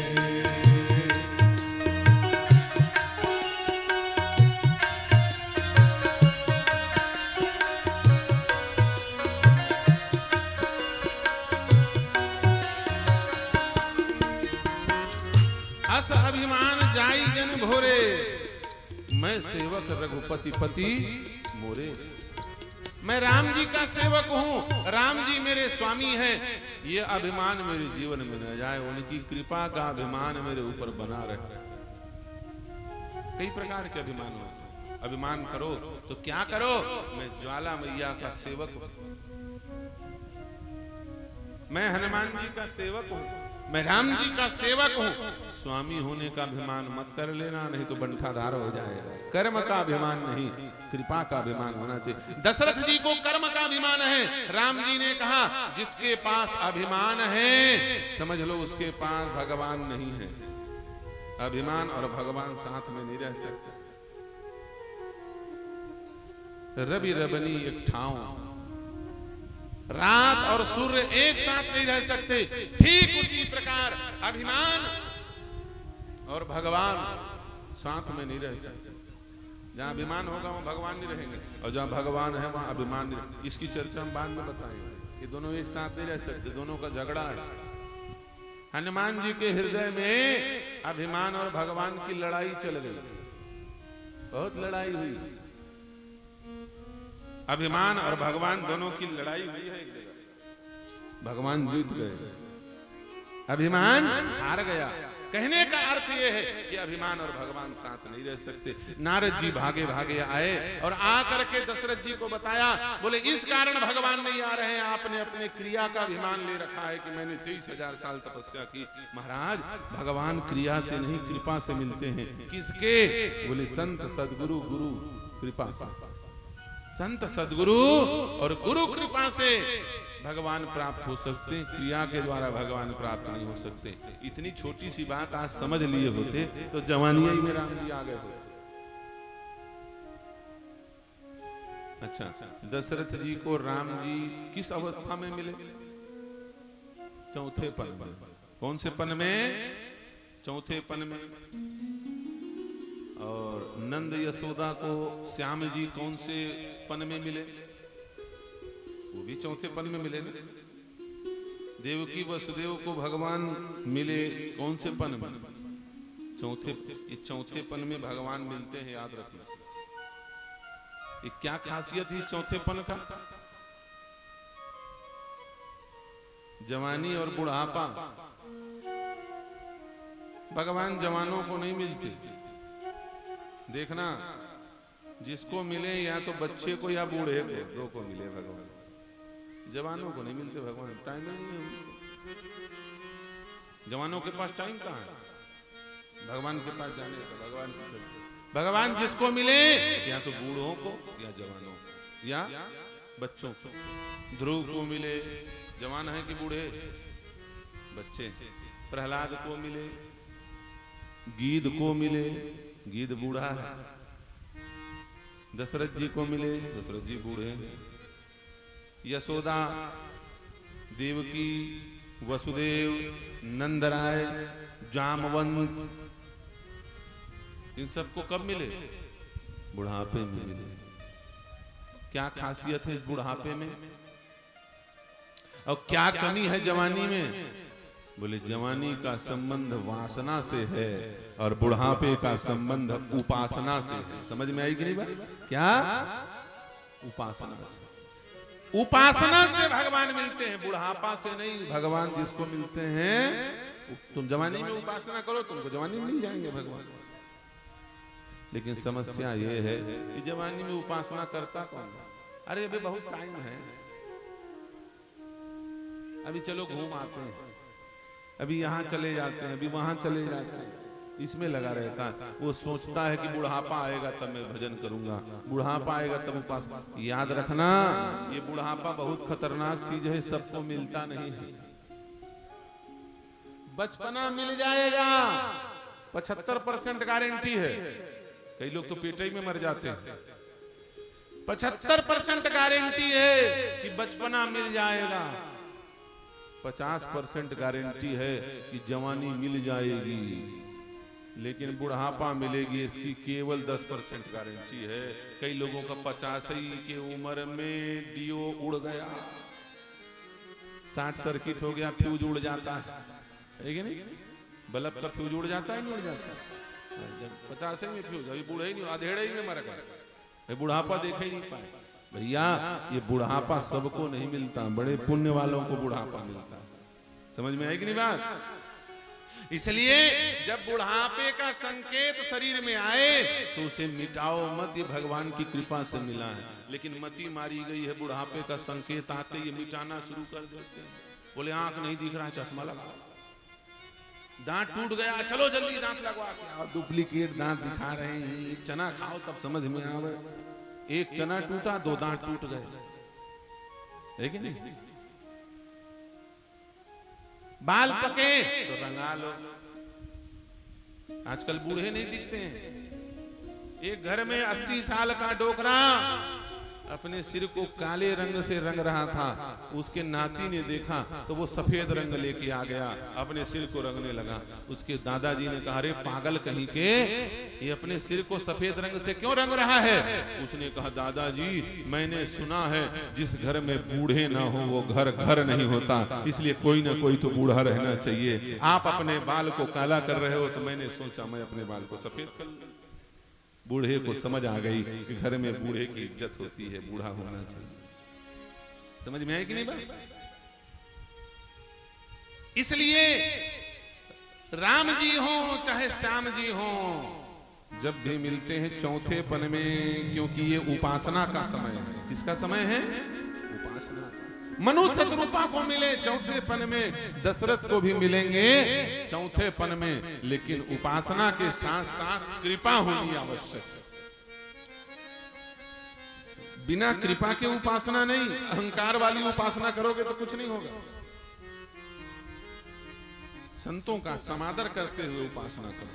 A: अस अभिमान जाई जन भोरे, मैं सेवक रघुपति पति मोरे। मैं राम जी का सेवक हूं, राम जी मेरे स्वामी हैं। ये अभिमान मेरे जीवन में न जाए, उनकी कृपा का अभिमान मेरे ऊपर बना रहे। कई प्रकार के अभिमान होते हैं। अभिमान करो तो क्या करो? मैं ज्वाला मैया का सेवक हूं, मैं हनुमान जी का सेवक हूं, मैं राम जी का सेवक हूं। स्वामी होने का अभिमान मत कर लेना, नहीं तो बंठाधार हो जाएगा। कर्म का अभिमान नहीं, कृपा का अभिमान होना चाहिए। दशरथ जी को कर्म का अभिमान है। राम जी ने कहा जिसके पास अभिमान है समझ लो उसके पास भगवान नहीं है। अभिमान और भगवान साथ में नहीं रह सकते। रवि रबनी एक ठाव, रात और सूर्य एक साथ नहीं रह सकते। ठीक उसी प्रकार अभिमान और भगवान साथ में नहीं रह सकते। जहां अभिमान होगा वहां भगवान नहीं रहेंगे, और जहां भगवान है वहां अभिमान नहीं रहेंगे। इसकी चर्चा हम बाद में बताएंगे। ये दोनों एक साथ नहीं रह सकते, दोनों का झगड़ा है। हनुमान जी के हृदय में अभिमान और भगवान की लड़ाई चल गई, बहुत लड़ाई हुई। अभिमान और भगवान दोनों की लड़ाई हुई है एक जगह, भगवान जीत गए। अभिमान हार गया। कहने का अर्थ यह है कि अभिमान और भगवान साथ नहीं रह सकते। नारद जी भागे भागे आए और आकर के दशरथ जी को बताया, बोले इस कारण भगवान नहीं आ रहे हैं, आपने अपने क्रिया का अभिमान ले रखा है कि मैंने 23,000 साल तपस्या की। महाराज, भगवान क्रिया से नहीं कृपा से मिलते हैं। किसके? बोले संत सदगुरु गुरु कृपा से। संत सदगुरु और गुरु कृपा से भगवान प्राप्त हो सकते हैं, क्रिया के द्वारा भगवान प्राप्त नहीं हो सकते। इतनी छोटी सी बात आज समझ लिए होते तो जवानी ही में राम जी आ गए होते। अच्छा, दशरथ जी को राम जी किस अवस्था में मिले? चौथे पन में। कौन से पन में? चौथे पन में। और नंद यशोदा को श्याम जी कौन से पन में मिले? वो भी चौथे पन में मिले ना। देवकी वसुदेव को भगवान मिले कौन से पन में? चौथे। ये चौथे पन में भगवान मिलते हैं, याद रखना। ये क्या खासियत है इस चौथे पन का? जवानी और बुढ़ापा। भगवान जवानों को नहीं मिलते। देखना, जिसको मिले या तो बच्चे को या बूढ़े को, दो को मिले भगवान। जवानों को नहीं मिलते भगवान, टाइम नहीं है। जवानों के पास टाइम कहाँ है भगवान के पास जाने का? भगवान की चलते भगवान जिसको मिले, या तो बूढ़ों को या जवानों या बच्चों को। ध्रुव को मिले, जवान है कि बूढ़े? बच्चे। प्रहलाद को मिले, गीद को मिले, गीद बूढ़ा है। दशरथ जी को मिले, दशरथ जी बूढ़े हैं। यशोदा, देवकी, वसुदेव, नंदराय, जामवंत, इन सबको कब मिले? बुढ़ापे में मिले। क्या खासियत है इस बुढ़ापे में? और क्या कमी है जवानी में? बोले जवानी का संबंध वासना से है और बुढ़ापे का संबंध उपासना से है। समझ में आई कि नहीं बात? क्या? उपासना से। उपासना से भगवान मिलते हैं, बुढ़ापा से नहीं। भगवान जिसको मिलते हैं, तुम जवानी में उपासना करो, तुमको जवानी में मिल जाएंगे भगवान। लेकिन समस्या ये है कि जवानी में उपासना करता कौन? अरे अभी बहुत टाइम है, अभी चलो घूम आते हैं, अभी यहाँ चले जाते हैं, अभी वहां चले जाते हैं, इसमें लगा रहता है। वो सोचता है कि बुढ़ापा आएगा तब मैं भजन करूंगा, बुढ़ापा आएगा तब उपासना। याद रखना, ये बुढ़ापा बहुत खतरनाक चीज है, सबको मिलता नहीं है। बचपना मिल जाएगा, 75% गारंटी है। कई लोग तो पेट ही में मर जाते हैं। 75% गारंटी है कि बचपना मिल जाएगा, 50% गारंटी है कि जवानी मिल जाएगी, लेकिन बुढ़ापा मिलेगी इसकी केवल 10% गारंटी है। कई लोगों का 85 की उम्र में डीओ उड़ गया, 60 सर्किट हो गया, फ्यूज उड़ जाता है कि नहीं? बल्ब का फ्यूज उड़ जाता है, नहीं उड़ जाता? 85 में फ्यूज, अभी बूढ़े ही नहीं, आधेड़े ही में मर गए, बुढ़ापा देखे ही नहीं पाए। भैया ये बुढ़ापा सबको नहीं मिलता, बड़े पुण्य वालों को बुढ़ापा मिलता है। समझ में आई कि नहीं बात? इसलिए जब बुढ़ापे का संकेत शरीर में आए तो उसे मिटाओ मत, ये भगवान की कृपा से मिला है। लेकिन मति मारी गई है, बुढ़ापे का संकेत आते ही मिटाना शुरू कर देते हैं। बोले आंख नहीं दिख रहा है, चश्मा लगाओ। दांत टूट गया, चलो जल्दी दांत लगवा के आओ, डुप्लीकेट दांत दिखा रहे हैं। चना खाओ तब समझ में आवे। एक चना टूटा, 2 दांत टूट गए, है कि नहीं? बाल पके तो रंगा लो। आजकल बूढ़े नहीं दिखते हैं। एक घर में 80 साल का डोकरा अपने सिर को काले रंग से रंग रहा था, उसके नाती ने देखा तो वो सफेद रंग लेके आ गया, अपने सिर को रंगने लगा। उसके दादाजी ने कहा, अरे पागल कहीं के, ये अपने सिर को सफेद रंग से क्यों रंग रहा है? उसने कहा, दादाजी मैंने सुना है जिस घर में बूढ़े ना हो वो घर घर नहीं होता, इसलिए कोई ना कोई तो बूढ़ा रहना चाहिए। आप अपने बाल को काला कर रहे हो तो मैंने सोचा मैं अपने बाल को सफेद कर लूं। बूढ़े को समझ आ गई कि घर में बूढ़े की इज्जत होती है, बूढ़ा होना चाहिए। समझ में आई कि नहीं बात? इसलिए राम जी हो चाहे श्याम जी हो, जब भी मिलते हैं चौथे पन में, क्योंकि ये उपासना का समय है। किसका समय है? उपासना। मनु शतरूपा को मिले चौथे पन में, दशरथ को भी मिलेंगे चौथे पन में, लेकिन उपासना के साथ साथ कृपा होनी आवश्यक है। बिना कृपा के उपासना नहीं, अहंकार वाली उपासना करोगे तो कुछ नहीं होगा। संतों का समादर करते हुए उपासना करो।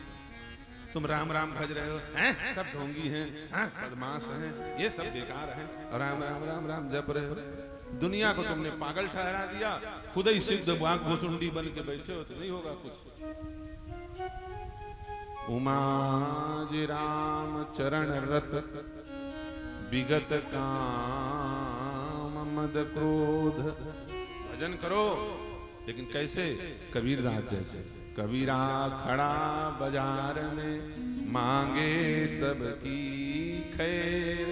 A: तुम राम राम भज रहे हो, हैं? सब ढोंगी हैं, बदमाश हैं, ये सब बेकार हैं, राम राम राम राम जप रहे हो। दुनिया को तुमने पागल ठहरा दिया, खुद ही सिद्ध वाक घुसुंडी बन के बैठे हो, तो नहीं होगा कुछ। उमा जी राम चरण रत विगत काम मद क्रोध। भजन करो, लेकिन कैसे? कबीरदास जैसे। कबीरा खड़ा बाजार में, मांगे सबकी खैर,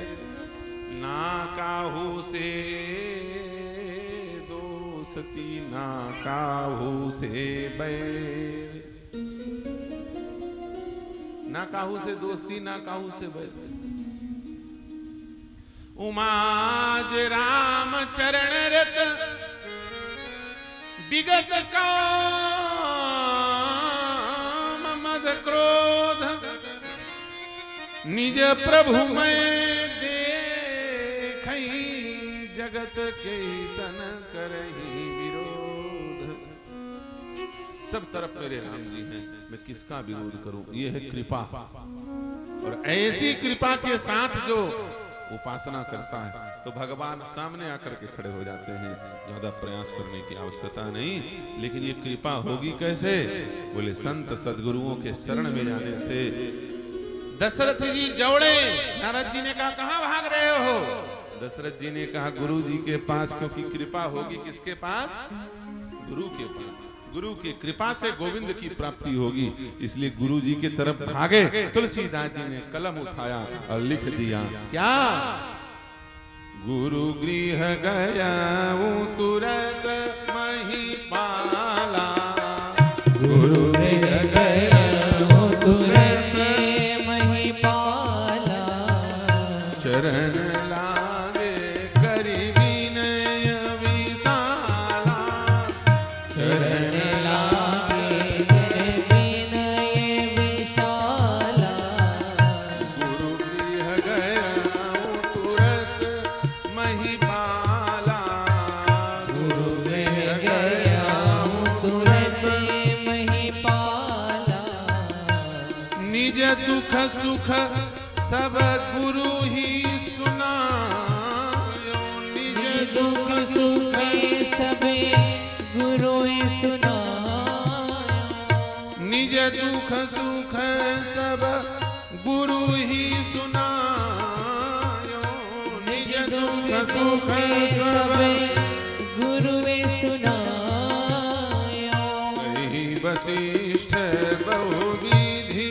A: ना काहू से दोस्ती ना काहू से बैर। ना काहू से दोस्ती ना काहू से बैर। उमाज राम चरण रत विगत काम मद क्रोध, निज प्रभु मैं देखई, जगत के सन करही विरोध। सब तरफ मेरे राम जी हैं, मैं किसका विरोध करूं? ये है कृपा। और ऐसी कृपा के साथ जो उपासना करता है तो भगवान सामने आकर के खड़े हो जाते हैं। ज्यादा प्रयास करने की आवश्यकता नहीं। लेकिन ये कृपा होगी कैसे? बोले संत सद्गुरुओं के शरण में जाने से। दशरथ जी जौड़े, नारद जी ने कहा कहां भाग रहे हो? दशरथ जी ने कहा गुरु जी के पास, क्योंकि कृपा होगी किसके पास? गुरु के पास। गुरु की कृपा से गोविंद की प्राप्ति होगी, इसलिए गुरु जी की तरफ भागे। तुलसीदास जी ने कलम उठाया और लिख दिया क्या? गुरु गृह गया तुरंत महिपाला, गुरु गृह गया
B: तुरंत महिपाला,
A: चरण लागे करि विनय विशाला, चरण दुख सुख सब गुरु ही सुनायो, निज दुख सुख
B: सब गुरु ही सुनायो,
A: निज दुख सुख सब गुरु ही सुनायो, निज दुख सुख सब
B: गुरु ही सुनायो।
A: कहीं वशिष्ठ बहुविधि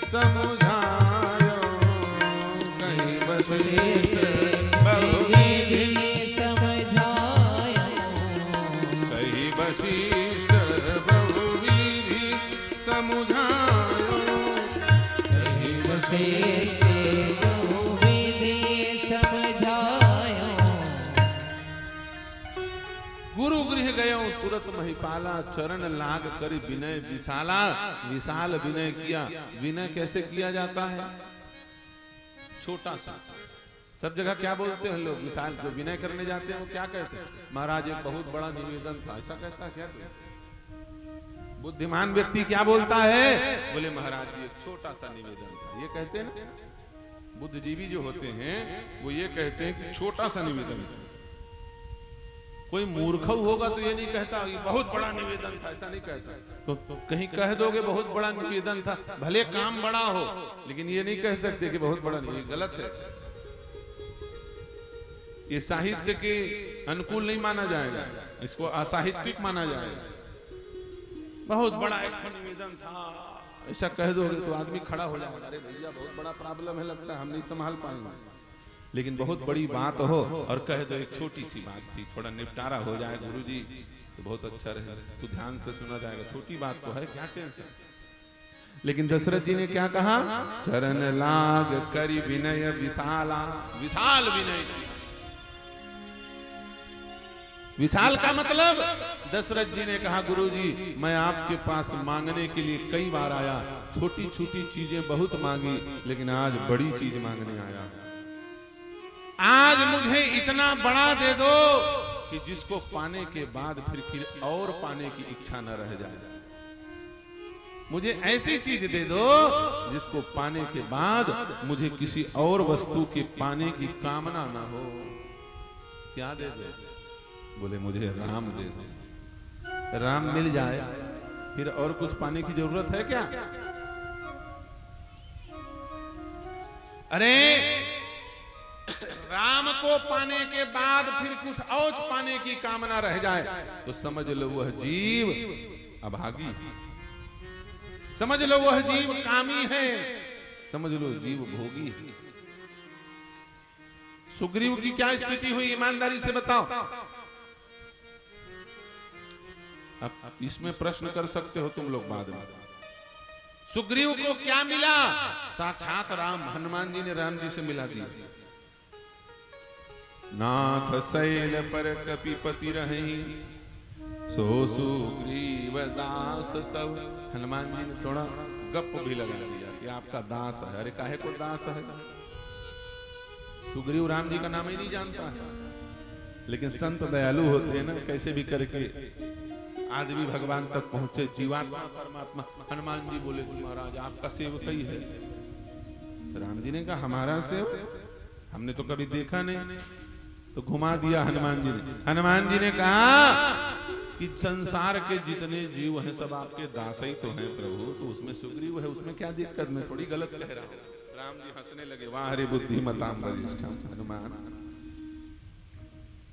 A: समझायो, कहीं वशिष्ठ बहुविधि
B: समझायो,
A: कहीं वशिष्ठ बहुविधि समझायो, कहीं वशिष्ठ
B: बहुविधि समझायो।
A: गुरु गृह गयो तुरत महिपाला, चरण लाग कर विनय विशाला। विशाल विनय किया। विनय कैसे किया जाता है? छोटा सा। सब जगह क्या बोलते हैं लोग? विशाल। जो विनय करने जाते हैं वो क्या कहते हैं? महाराज एक बहुत बड़ा निवेदन था, ऐसा कहता है क्या? बुद्धिमान व्यक्ति क्या बोलता है? बोले महाराज जी एक छोटा सा निवेदन था। ये कहते हैं ना, बुद्धिजीवी जो होते हैं वो ये कहते हैं कि छोटा सा निवेदन था। कोई मूर्ख होगा तो ये नहीं कहता ये बहुत बड़ा निवेदन था, ऐसा नहीं कहता। तो कहीं कह दोगे बहुत बड़ा निवेदन था, भले काम बड़ा हो, लेकिन ये नहीं कह सकते कि बहुत बड़ा नहीं। गलत है। ये साहित्य के अनुकूल नहीं माना जाएगा, इसको असाहित्यिक माना जाएगा। बहुत बड़ा एक निवेदन था, ऐसा कह दोगे तो आदमी खड़ा हो जाएगा, अरे भैया बहुत बड़ा प्रॉब्लम है, लगता है हम नहीं संभाल पाएंगे। लेकिन बहुत बड़ी बात हो और कह दो एक छोटी सी बात थी, थोड़ा निपटारा हो जाए, गुरुजी तो बहुत अच्छा रहे, तो ध्यान से सुना जाएगा, छोटी बात तो है, क्या टेंशन। लेकिन दशरथ जी ने क्या कहा, चरण लाग करि विनय विशाला, विशाल विनय। विशाल का मतलब दशरथ जी ने कहा, गुरुजी मैं आपके पास मांगने के लिए कई बार आया, छोटी छोटी चीजें बहुत मांगी, लेकिन आज बड़ी चीज मांगने आया। आज मुझे इतना बड़ा दे दो कि जिसको पाने के बाद फिर और पाने की इच्छा न रह जाए। मुझे ऐसी चीज दे दो जिसको पाने के बाद मुझे किसी और वस्तु के पाने की कामना ना हो। क्या दे दे? बोले मुझे राम दे दो। राम मिल जाए फिर और कुछ पाने की जरूरत है क्या? अरे राम को पाने के बाद फिर कुछ और पाने की कामना रह जाए तो समझ लो वह जीव अभागी, समझ लो वह जीव कामी है, समझ लो जीव भोगी है। सुग्रीव की क्या स्थिति हुई, ईमानदारी से बताओ। अब इसमें प्रश्न कर सकते हो तुम लोग बाद में। सुग्रीव को क्या मिला? साक्षात राम, हनुमान जी ने राम जी से मिला दिया। नाथ शैल पर कपिपति रही, सो सुग्रीव दास तब। हनुमान जी ने थोड़ा गप भी लगा दिया कि आपका दास है। अरे काहे को दास है? सुग्रीव राम जी का नाम ही नहीं जानता है, लेकिन संत दयालु होते हैं ना, कैसे भी करके आदमी भगवान तक पहुंचे, जीवात्मा परमात्मा। हनुमान जी बोले महाराज आपका सेवक ही है। राम जी ने कहा हमारा सेवक? हमने तो कभी देखा नहीं। तो घुमा दिया हनुमान जी ने। हनुमान जी ने कहा कि संसार के जितने जीव हैं सब आपके दास ही तो हैं प्रभु, तो उसमें सुग्रीव है, उसमें क्या दिक्कत? मैं थोड़ी गलत कह रहा हूं। राम जी हंसने लगे, वाह रे बुद्धिमतां वरिष्ठम। हनुमान,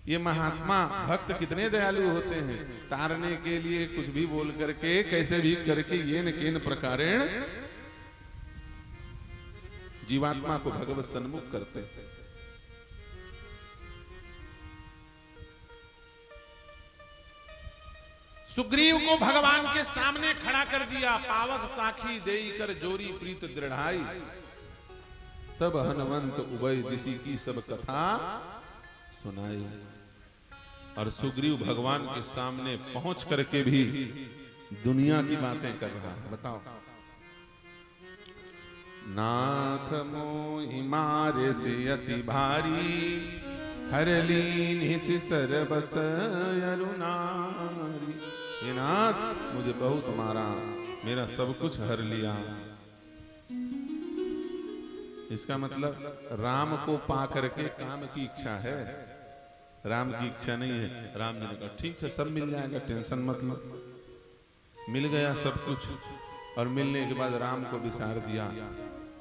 A: ये महात्मा भक्त कितने दयालु होते हैं, तारने के लिए कुछ भी बोल करके कैसे भी करके ये न केन प्रकारेण जीवात्मा को भगवत सन्मुख करते। सुग्रीव को भगवान के सामने खड़ा कर दिया, पावक साखी देई कर जोरी प्रीत दृढ़ाई, तब हनुमंत उभय दिशि की सब कथा सुनाई। और सुग्रीव भगवान के सामने पहुंच करके भी दुनिया की बातें कर रहा है। बताओ, नाथ मोहि मारे से अति भारी, हर लीन सिसर बस अरुणारी। ये नाथ मुझे बहुत मारा, मेरा सब कुछ हर लिया। इसका मतलब राम को पा करके काम की इच्छा है, राम की इच्छा नहीं है। राम जी ने कहा ठीक है सब मिल जाएगा, टेंशन मत लो। मिल गया सब कुछ, और मिलने के बाद राम को विसार दिया।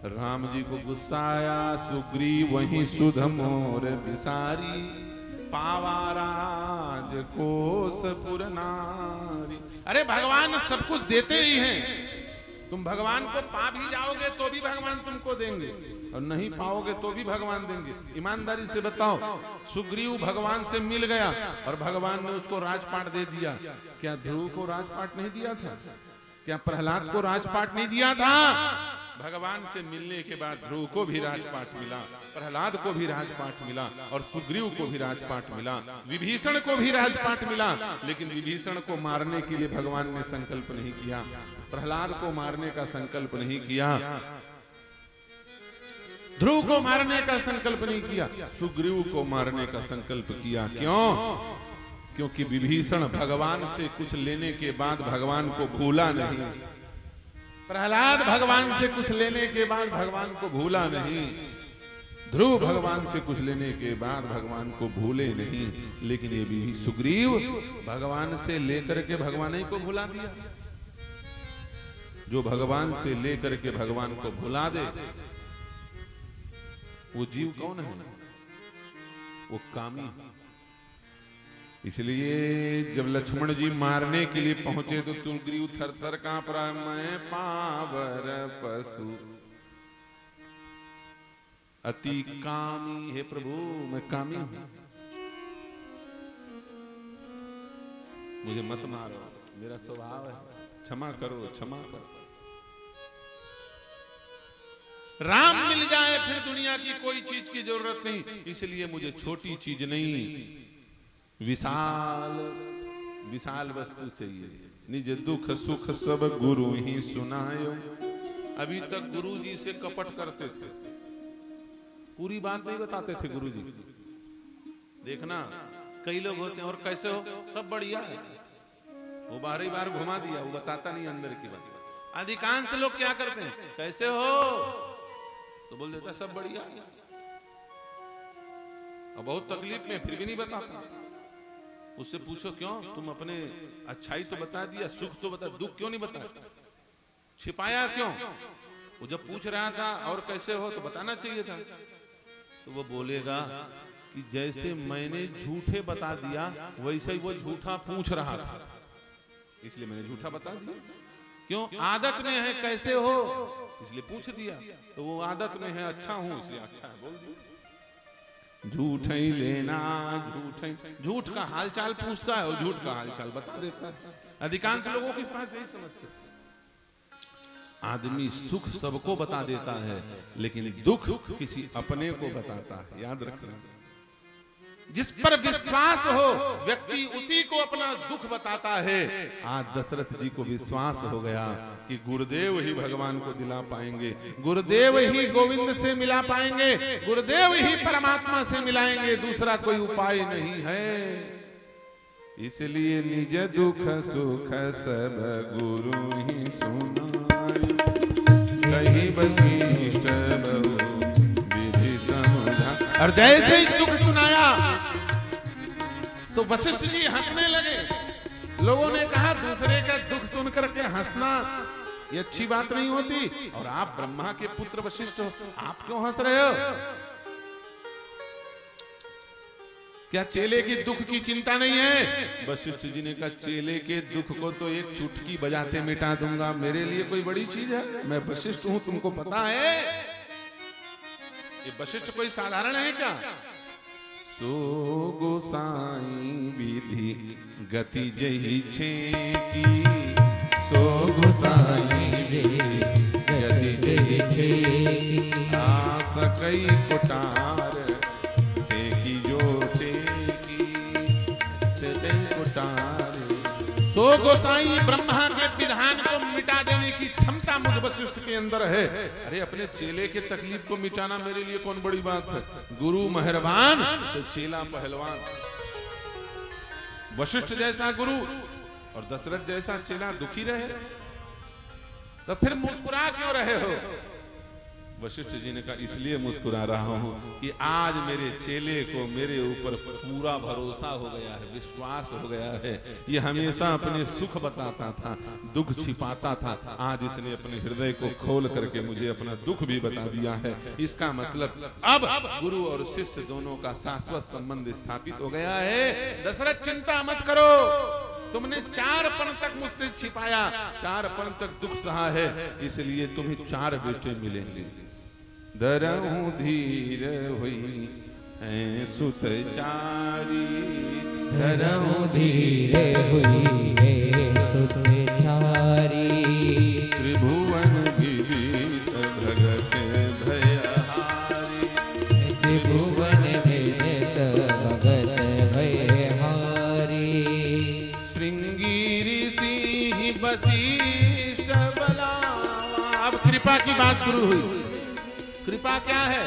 A: राम जी को गुस्सा आया, सुग्रीव वहीं सुध मोर विसारी, पावा राज कोसपुर नारी। अरे भगवान सब कुछ देते ही हैं, तुम भगवान को पा भी जाओगे तो भी भगवान तुमको देंगे, और नहीं पाओगे तो भी भगवान देंगे। ईमानदारी से बताओ, सुग्रीव भगवान से मिल गया और भगवान ने उसको राजपाट दे दिया। क्या ध्रुव को राजपाट नहीं दिया था? क्या प्रहलाद को राजपाट नहीं दिया था? भगवान से मिलने के बाद ध्रुव को भी राजपाट मिला, प्रहलाद को भी राजपाट मिला, और सुग्रीव को भी राजपाट मिला, विभीषण को भी राजपाट मिला। लेकिन विभीषण को मारने के लिए भगवान ने संकल्प नहीं किया, प्रहलाद को मारने का संकल्प नहीं किया, ध्रुव को मारने का संकल्प नहीं किया, सुग्रीव को मारने का संकल्प किया। क्यों? क्योंकि विभीषण भगवान से कुछ लेने के बाद भगवान को भूला नहीं, प्रहलाद भगवान से कुछ लेने के बाद भगवान को भूला नहीं, ध्रुव भगवान से कुछ लेने के बाद भगवान को भूले नहीं। लेकिन ये भी सुग्रीव भगवान से लेकर के भगवान ही को भुला दिया। जो भगवान से लेकर के भगवान को भुला दे वो जीव कौन है? वो कामी। इसलिए जब लक्ष्मण जी मारने के लिए पहुंचे तो सुग्रीव थर थर कांप रहा है, मैं पावर पशु अति कामी। हे प्रभु मैं कामी हूं। मुझे मत मारो, मेरा स्वभाव है, क्षमा करो, क्षमा करो। राम मिल जाए फिर दुनिया की कोई चीज की जरूरत नहीं, इसलिए मुझे छोटी चीज नहीं, विशाल विशाल वस्तु चाहिए। निज दुख सुख सब गुरु ही सुनायो। अभी तक गुरु जी से कपट करते थे, पूरी बात नहीं बताते थे गुरु जी। देखना कई लोग होते हैं, और कैसे हो, सब बढ़िया है, वो बार ही बार घुमा दिया, वो बताता नहीं अंदर की बात। अधिकांश लोग क्या करते हैं, कैसे हो तो बोल देता सब बढ़िया, और बहुत तकलीफ में फिर भी नहीं बताता। उससे पूछो क्यों, तुम अपने अच्छाई तो बता दिया, सुख तो बता, दुख क्यों नहीं बताया, छिपाया क्यों? वो जब पूछ रहा था और कैसे हो तो बताना चाहिए था। तो वो बोलेगा कि जैसे मैंने झूठे बता दिया वैसे ही वो झूठा पूछ रहा था, इसलिए मैंने झूठा बता दिया। क्यों? आदत में है कैसे हो इसलिए पूछ दिया, तो वो आदत में है अच्छा हूं इसलिए अच्छा है बोल दिया। झूठ ही लेना, झूठ का हालचाल पूछता है और झूठ का हालचाल बता देता है। अधिकांश लोगों के पास यही समस्या। आदमी सुख सबको बता देता है, लेकिन दुख किसी अपने को बताता है, याद रखना। जिस पर विश्वास हो व्यक्ति उसी को अपना दुख बताता है। आज दशरथ जी को विश्वास हो गया कि गुरुदेव ही भगवान को दिला पाएंगे, गुरुदेव ही गोविंद से मिला पाएंगे, गुरुदेव ही परमात्मा से मिलाएंगे, दूसरा कोई उपाय नहीं है। इसलिए निज दुख सुख सब गुरु ही सुनाए, कहीं वशिष्ठ बहु विधि समझा। और जैसे ही दुख सुनाया तो वशिष्ठ जी हंसने लगे। लोगों ने कहा दूसरे का दुख सुन करके हंसना ये अच्छी बात नहीं होती, और आप ब्रह्मा के पुत्र वशिष्ठ हो, आप क्यों हंस रहे हो? क्या चेले की दुख की चिंता नहीं है? वशिष्ठ जी ने कहा चेले के दुख को तो एक चुटकी बजाते मिटा दूंगा, मेरे लिए कोई बड़ी चीज है? मैं वशिष्ठ हूं, तुमको पता है? ये वशिष्ठ कोई साधारण है क्या? सो गोसाई विधि गति जही छेकी, सो गोसाई विधि गति जही छेकी, आस कई कुटार टेकी जो टेकी, ते कुटार। सो गोसाई ब्रह्मा के विधान को मिटा देने की क्षमता मुझ वशिष्ठ के अंदर है। अरे अपने चेले के तकलीफ को मिटाना मेरे लिए कौन बड़ी बात है? गुरु मेहरबान तो चेला पहलवान। वशिष्ठ जैसा गुरु और दशरथ जैसा चेला दुखी रहे, तो फिर मुस्कुरा क्यों रहे हो? वशिष्ठ जी ने कहा इसलिए मुस्कुरा रहा हूं कि आज मेरे चेले को मेरे ऊपर पूरा भरोसा हो गया है, विश्वास हो गया है। ये हमेशा अपने सुख बताता था, दुख छिपाता था, आज इसने अपने हृदय को खोल करके मुझे अपना दुख भी बता दिया है। इसका मतलब अब गुरु और शिष्य दोनों का शाश्वत संबंध स्थापित हो गया है। दशरथ चिंता मत करो, तुमने 4 पन तक मुझसे छिपाया, 4 पन तक दुख सहा है, इसलिए तुम्हें 4 बेटे मिलेंगे। दरहु धीर हुई है सुत चारी,
B: धरहु धीर हुई है सुत चारी,
A: त्रिभुवन विदित भगत भयहारी,
B: त्रिभुवन विदित भगत भयहारी,
A: श्रृंगी ऋषि वशिष्ठ बलावा। अब कृपा की बात शुरू हुई। कृपा क्या है?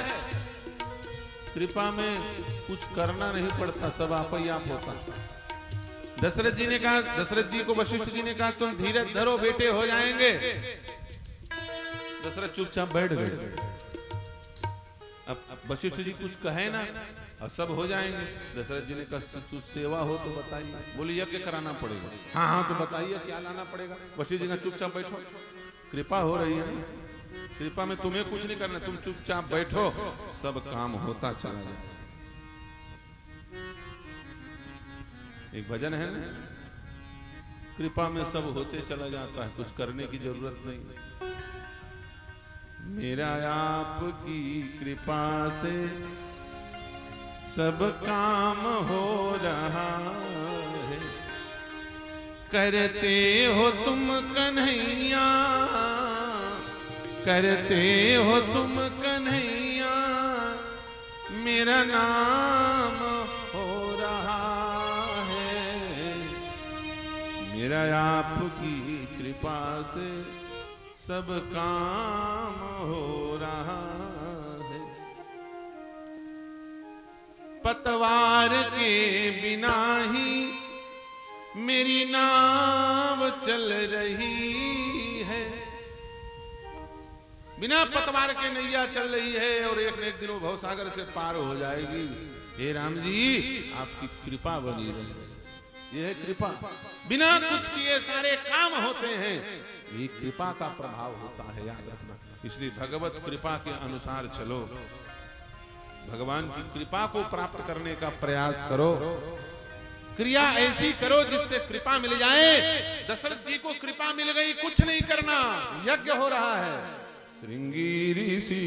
A: कृपा में कुछ करना नहीं पड़ता, सब आप ही आप होता। दशरथ जी ने कहा, दशरथ जी को वशिष्ठ जी ने कहा तुम धीरज धरो, बेटे हो जाएंगे। दशरथ चुपचाप बैठ गए। अब वशिष्ठ जी कुछ कहे ना, अब सब हो जाएंगे। दशरथ जी ने कहा सेवा हो तो बताइए। बोले यज्ञ कराना पड़ेगा। हाँ हाँ तो बताइए क्या लाना पड़ेगा। वशिष्ठ जी ने चुपचाप बैठो, कृपा हो रही है ना, कृपा में तुम्हें कुछ नहीं करना, तुम चुपचाप बैठो, सब काम होता चला जाए। एक भजन है ना, कृपा में सब होते चला जाता है, कुछ करने की जरूरत नहीं। मेरा आपकी कृपा से सब काम हो रहा है, करते हो तुम कन्हैया, करते हो तुम कन्हैया, मेरा नाम हो रहा है। मेरा आपकी कृपा से सब काम हो रहा है। पतवार के बिना ही मेरी नाव चल रही है। बिना पतवार के नैया चल रही है और एक न एक दिन वो भवसागर से पार हो जाएगी। हे राम जी, आपकी कृपा बनी रही। यह है कृपा। बिना कुछ किए सारे काम होते हैं, ये कृपा का प्रभाव होता है, याद रखना। इसलिए भगवत कृपा के अनुसार चलो, भगवान की कृपा को प्राप्त करने का प्रयास करो। क्रिया ऐसी करो जिससे कृपा मिल जाए। दशरथ जी को कृपा मिल गई, कुछ नहीं करना, यज्ञ हो रहा है। श्रृंगी ऋषि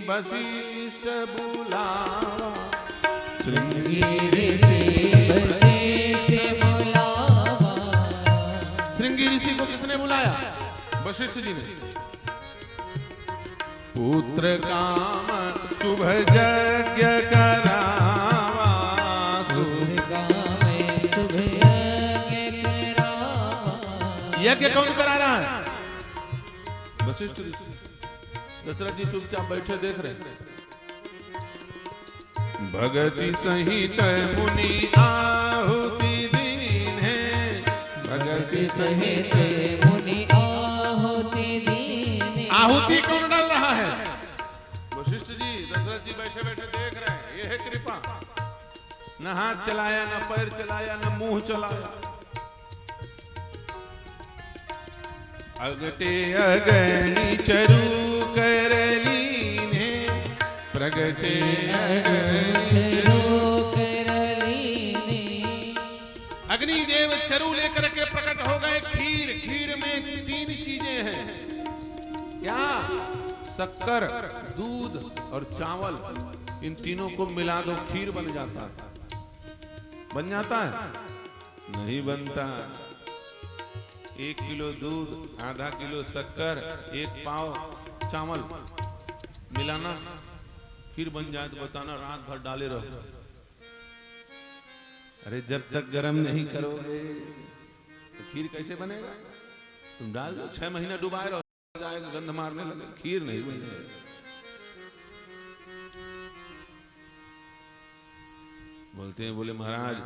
A: वशिष्ठ बुलावा, श्रृंगी ऋषि वशिष्ठ बुलावा। श्रृंगी ऋषि को किसने बुलाया? वशिष्ठ जी ने। पुत्र काम शुभ यज्ञ करावा, शुभ काम शुभ यज्ञ करावा। यज्ञ कौन करा रहा है? वशिष्ठ ऋषि। दशरथ जी चुपचाप बैठे देख रहे। भगति सहित मुनि आहुति दीन है, भगति सहित मुनि आहुति दीन। आहुति कौन डाल रहा है? वशिष्ठ जी। दशरथ जी बैठे बैठे देख रहे हैं। यह है कृपा। न हाथ चलाया, न पैर चलाया, न मुंह चलाया। अगटे अगनी चरु करलीने, प्रगटे चरु करलीने। अग्निदेव चरु लेकर के प्रकट हो गए। खीर, खीर में 3 चीजें हैं। क्या? शक्कर, दूध और चावल। इन तीनों को मिला दो, खीर बन जाता है। बन जाता है? नहीं बनता। 1 किलो दूध, आधा किलो शक्कर, 1 पाव चावल मिलाना, खीर बन जाए तो बताना, रात भर डाले रहो। अरे जब तक गर्म नहीं करोगे तो खीर कैसे बनेगा? तुम डाल दो, 6 महीना डुबाए रहो, जाएगा, गंध मारने लगे, खीर नहीं बनेगा। बोलते हैं, बोले महाराज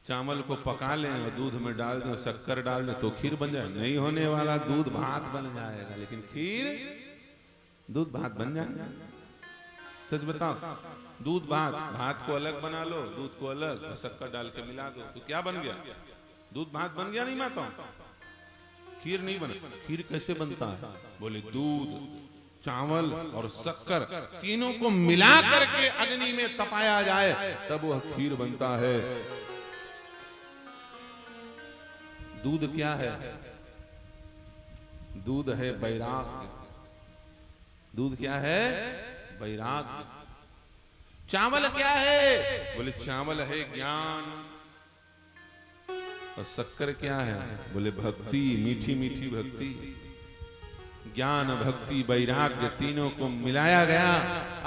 A: चावल को पका लें और दूध में डाल दें, शक्कर डाल दें तो खीर बन जाए। नहीं होने वाला, दूध भात बन जाएगा, लेकिन खीर दूध भात बन जाएगा। सच बताओ, दूध भात, भात को अलग बना लो, दूध को अलग, शक्कर डाल के मिला दो तो क्या बन गया? दूध भात बन गया। नहीं माता, खीर नहीं बना। खीर कैसे बनता है? बोले दूध, चावल और शक्कर तीनों को मिला करके अग्नि में तपाया जाए तब वह खीर बनता है। दूध क्या है? दूध है वैराग्य। दूध क्या है? वैराग्य। चावल क्या है? बोले चावल है ज्ञान। और शक्कर क्या है? बोले भक्ति, मीठी मीठी भक्ति। ज्ञान, भक्ति, वैराग्य तीनों को मिलाया गया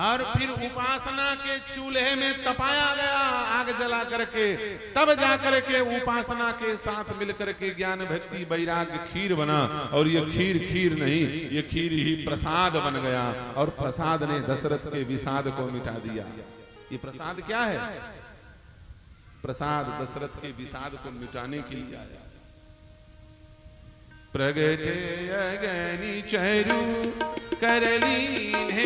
A: और फिर उपासना के चूल्हे में तपाया गया, आग जला करके, तब जा करके उपासना के साथ मिलकर के ज्ञान, भक्ति, वैराग्य खीर बना। और ये खीर खीर नहीं, ये खीर ही प्रसाद बन गया और प्रसाद ने दशरथ के विषाद को मिटा दिया। ये प्रसाद क्या है? प्रसाद दशरथ के विषाद को मिटाने के लिए आया। प्रगटे अगनि चरु करलीने,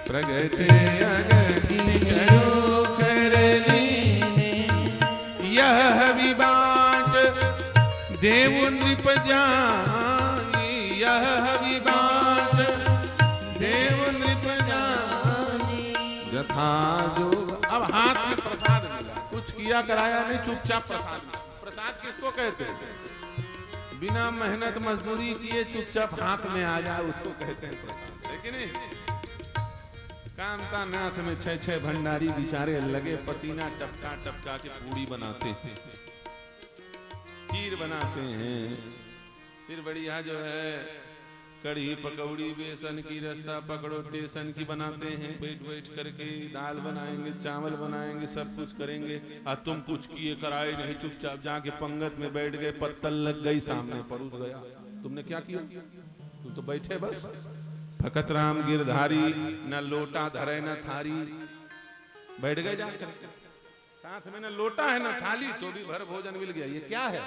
A: प्रगटे अगनि चरु करलीने। यह विबाट देव नृप जानी, यह विबाट देव नृप जानी। यथा जो। अब हाथ में प्रसाद मिला, कुछ किया कराया नहीं, चुपचाप प्रसाद। प्रसाद किसको कहते हैं? बिना मेहनत मजदूरी किए चुपचाप हाथ में आ जाए उसको कहते हैं प्रसाद, है कि नहीं? कामता नाथ में 6 भंडारी बेचारे लगे पसीना टपका टपका के पूड़ी बनाते थे। खीर बनाते हैं, फिर बढ़िया जो है कढ़ी पकौड़ी बेसन की रास्ता पकड़ो टेसन की बनाते हैं, बैठ बैठ करके दाल बनाएंगे चावल बनाएंगे सब कुछ करेंगे। और तुम कुछ किए कराए नहीं, चुपचाप जाके पंगत में बैठ गए, पत्तल लग गई सामने परोस गया। तुमने क्या किया? तुम तो बैठे बस। फकत राम गिरधारी, न लोटा धरे न थारी, बैठ गए जाकर, साथ में न लोटा है न थाली, तो भी भर भोजन मिल गया। ये क्या है?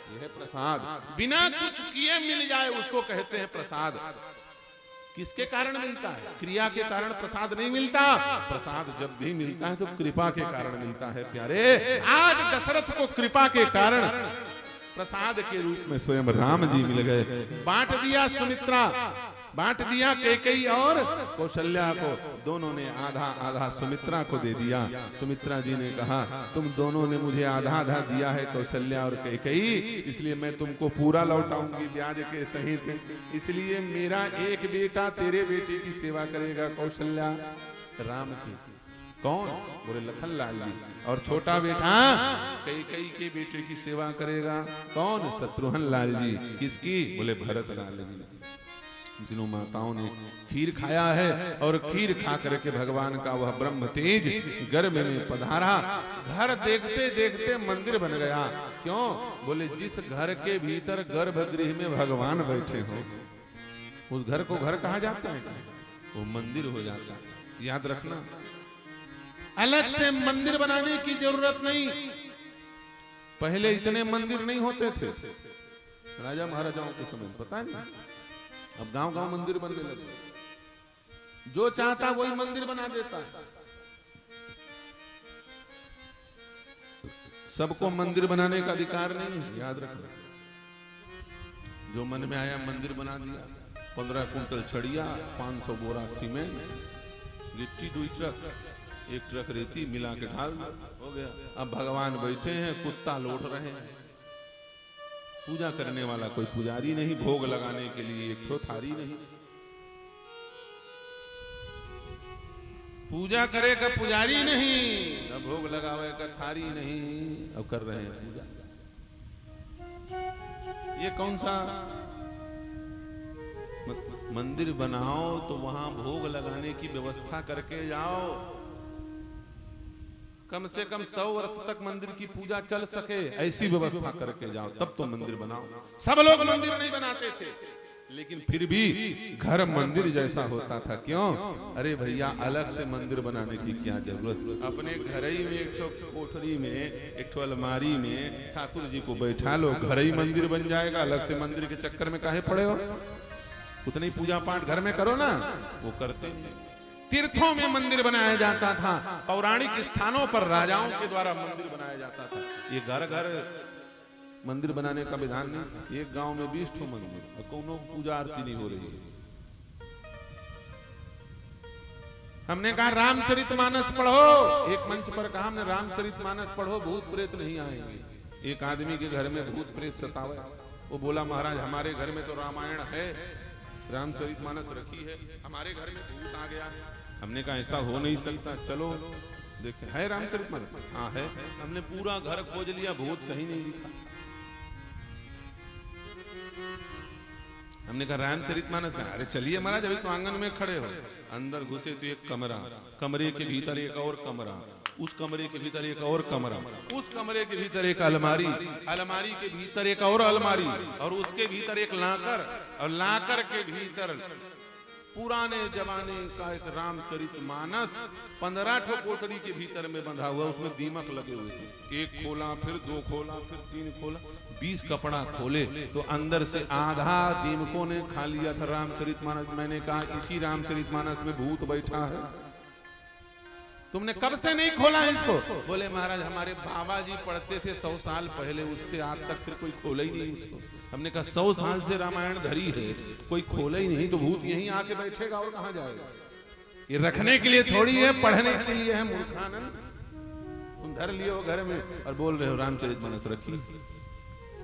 A: ये है प्रसाद। बिना कुछ किए मिल जाए उसको कहते हैं प्रसाद। किसके कारण मिलता है? क्रिया के कारण प्रसाद नहीं मिलता। प्रसाद जब भी मिलता है तो कृपा के कारण मिलता है प्यारे। आज दशरथ को कृपा के कारण प्रसाद के रूप में स्वयं राम जी मिल गए। बांट दिया सुमित्रा, बांट दिया कैकेयी और कौशल्या को, दोनों ने आधा आधा सुमित्रा को दे दिया। सुमित्रा जी ने कहा तुम दोनों ने मुझे आधा आधा दिया है कौशल्या और कैकेयी, इसलिए मैं तुमको पूरा लौटाऊंगी ब्याज के सहित। इसलिए मेरा एक बेटा तेरे बेटे की सेवा करेगा कौशल्या राम की। कौन? बोले लखन लाल जी। और छोटा बेटा कैकेयी के बेटे की सेवा करेगा। कौन? शत्रुघ्न लाल जी। किसकी? बोले भरत लाल जी। जिन्हों माताओं ने खीर खाया है और खीर खा करके भगवान का वह ब्रह्म तेज गर्भ में पधारा। घर देखते देखते मंदिर बन गया। क्यों? बोले जिस घर के भीतर गर्भगृह में भगवान बैठे हो उस घर को घर कहा जाता है, वो मंदिर हो जाता है। याद रखना, अलग से मंदिर बनाने की जरूरत नहीं। पहले इतने मंदिर नहीं होते थे राजा महाराजाओं के समय, पता नहीं, अब गांव गांव मंदिर बनने लगे। जो चाहता वही मंदिर बना देता है। सबको मंदिर बनाने का अधिकार नहीं है, याद रखना। जो मन में आया मंदिर बना दिया। 15 कुंटल छड़िया, 500 बोरा सीमेंट, गिट्टी 2 ट्रक, 1 ट्रक रेती मिला के ढाल हो गया। अब भगवान बैठे हैं, कुत्ता लौट रहे हैं। पूजा करने वाला कोई पुजारी नहीं, भोग लगाने के लिए एक ठो थारी नहीं। पूजा करेगा पुजारी नहीं, न भोग लगावेगा थारी नहीं, अब कर रहे हैं पूजा। ये कौन सा मंदिर बनाओ तो वहां भोग लगाने की व्यवस्था करके जाओ। कम से कम 100 वर्ष तक मंदिर की पूजा चल सके, ऐसी व्यवस्था करके जाओ, तब तो मंदिर बनाओ। सब लोग मंदिर नहीं बनाते थे, लेकिन फिर भी घर मंदिर जैसा होता था। क्यों? अरे भैया अलग से मंदिर बनाने की क्या जरूरत? अपने घर ही में एक ठो कोठरी में, एक ठो अलमारी में ठाकुर जी को बैठा लो, घर ही मंदिर बन जाएगा। अलग से मंदिर के चक्कर में काहे पड़े हो? उतनी पूजा पाठ घर में करो ना। वो करते तीर्थों में मंदिर बनाया जाता था, पौराणिक स्थानों पर राजाओं के द्वारा मंदिर बनाया जाता था। ये घर घर मंदिर बनाने का विधान नहीं था। एक गांव में 20 ठो मंदिर और कोनो पूजा आरती नहीं हो रही है। हमने कहा रामचरितमानस पढ़ो, एक मंच पर कहा हमने रामचरितमानस पढ़ो, भूत प्रेत नहीं आएंगे। एक आदमी के घर में भूत प्रेत सतावे, वो बोला महाराज हमारे घर में तो रामायण है, रामचरितमानस रखी है, हमारे घर में भूत आ गया। हमने कहा ऐसा हो नहीं सकता, चलो देखे है रामचरितमानस। हाँ है। हमने पूरा घर खोज लिया, भूत कहीं नहीं दिखा। हमने कहा रामचरितमानस का, अरे चलिए महाराज अभी तो आंगन में खड़े हो। अंदर घुसे तो एक कमरा, कमरे के भीतर एक और कमरा, उस कमरे के भीतर एक और कमरा, उस कमरे के भीतर एक अलमारी, अलमारी के भीतर एक और अलमारी, और उसके भीतर एक लाकर, और लाकर के भीतर पुराने जमाने का एक रामचरितमानस 15 ठो कोठरी के भीतर में बंधा हुआ। उसमें दीमक लगे हुए थे। एक खोला, फिर 2 खोला, फिर 3 खोला, 20 कपड़ा खोले तो अंदर से आधा दीमकों ने खा लिया था रामचरितमानस। मैंने कहा इसी रामचरितमानस में भूत बैठा है, तुमने कब से नहीं खोला इसको? बोले महाराज हमारे बाबा जी पढ़ते थे 100 साल पहले, उससे आज तक फिर कोई खोला ही नहीं इसको। हमने कहा 100 साल से रामायण धरी है, कोई खोला ही नहीं तो भूत यहीं आके बैठेगा और कहां जाएगा? ये रखने के लिए थोड़ी है, पढ़ने के लिए है मूर्खानंद। तुम धर लियो घर में और बोल रहे हो रामचरितमानस रखी,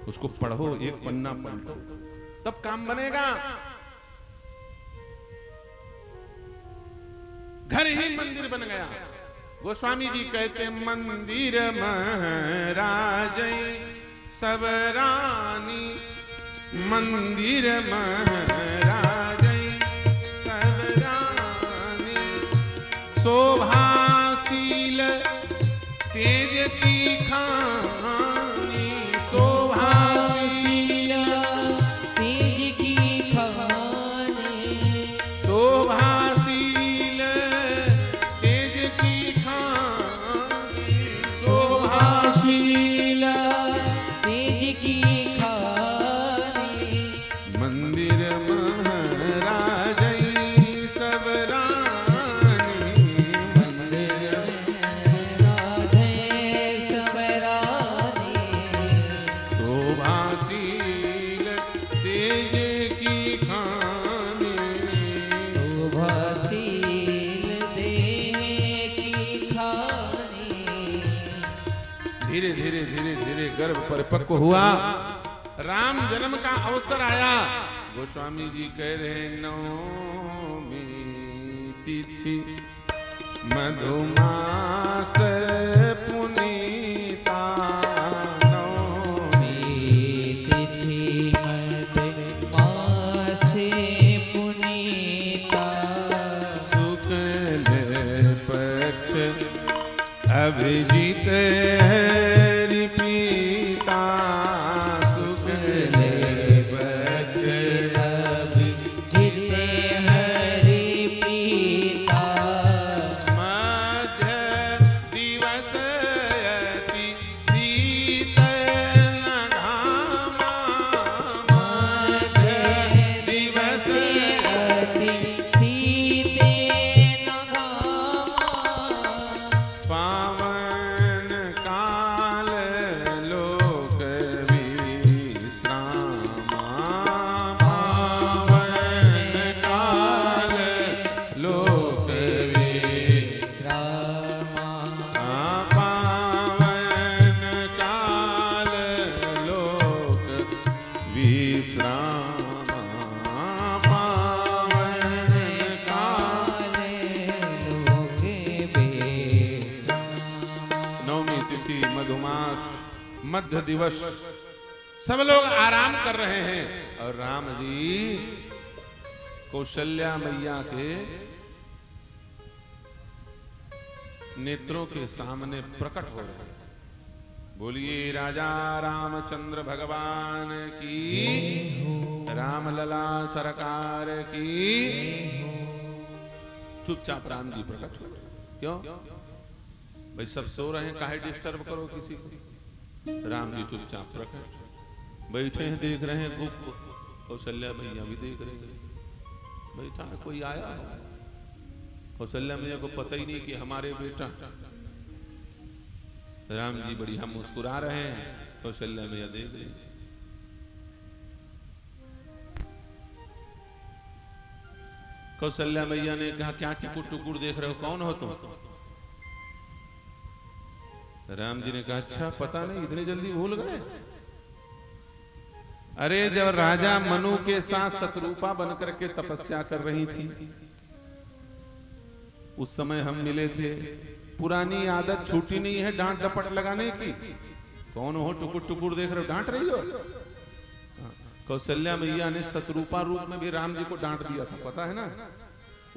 A: उसको पढ़ो, एक पन्ना पलटो, तब काम बनेगा। घर ही मंदिर बन गया। गोस्वामी जी कहते मंदिर महाराज सब रानी मंदिर महाराजई सब रानी शोभाशील तेज की खानी शोभाशील
B: तेज की खानी
A: शोभाशील तेज की खानी
B: शोभाशील तेज की खानी
A: मंदिर महाराजई सब रानी
B: मंदिर राधे सब रानी
A: शोभाशील तेज की खानी
B: शोभाशील तेज की खानी
A: धीरे धीरे धीरे धीरे गर्भ परिपक्व हुआ राम जन्म का अवसर आया गोस्वामी जी कह रहे नवमी तिथि मधुमास पुनीता नवमी
B: तिथि मधुमासे पुनीता
A: शुक्ल पक्ष अभिजीत हरि पीता शुक्ल पक्ष
B: जिते हरि पीता
A: मध्य दिवस अति शीतल घामा मध्य दिवस
B: अति सीते नगामा
A: पावन काल लोक विश्रामा पावन काल लोक
B: रामा
A: पावन काल लोक विश्रामा पावन काल
B: लोके बेसमा
A: नवमी तिथि मधुमास मध्य दिवस सब लोग आराम कर रहे हैं और राम जी कौशल्या मैया के नेत्रों के सामने प्रकट हो रहे हैं बोलिए राजा रामचंद्र भगवान की रामलला सरकार की चुपचाप राम जी प्रकट हो क्यों भाई सब सो रहे हैं काहे डिस्टर्ब करो किसी को राम जी चुपचाप प्रकट बैठे हैं देख रहे हैं गुप्त कौशल्या मैया भी देख रहे हैं बैठा है कोई आया हो कौशल्या मैया को पता ही नहीं कि हमारे बेटा राम जी बढ़िया मुस्कुरा रहे हैं कौशल्या मैया देख रही कौशल्या मैया ने कहा क्या टुकुर टुकुर देख रहे हो कौन हो तुम राम जी ने कहा अच्छा पता नहीं इतनी जल्दी भूल गए अरे जब राजा मनु के साथ शत्रुपा बनकर के तपस्या कर रही थी उस समय हम मिले थे पुरानी आदत छूटी नहीं है डांट डपट लगाने की कौन हो टुकुर टुकुर देख रहे हो डांट रही हो कौशल्या मैया ने शत्रुपा रूप में भी राम जी को डांट दिया था पता है ना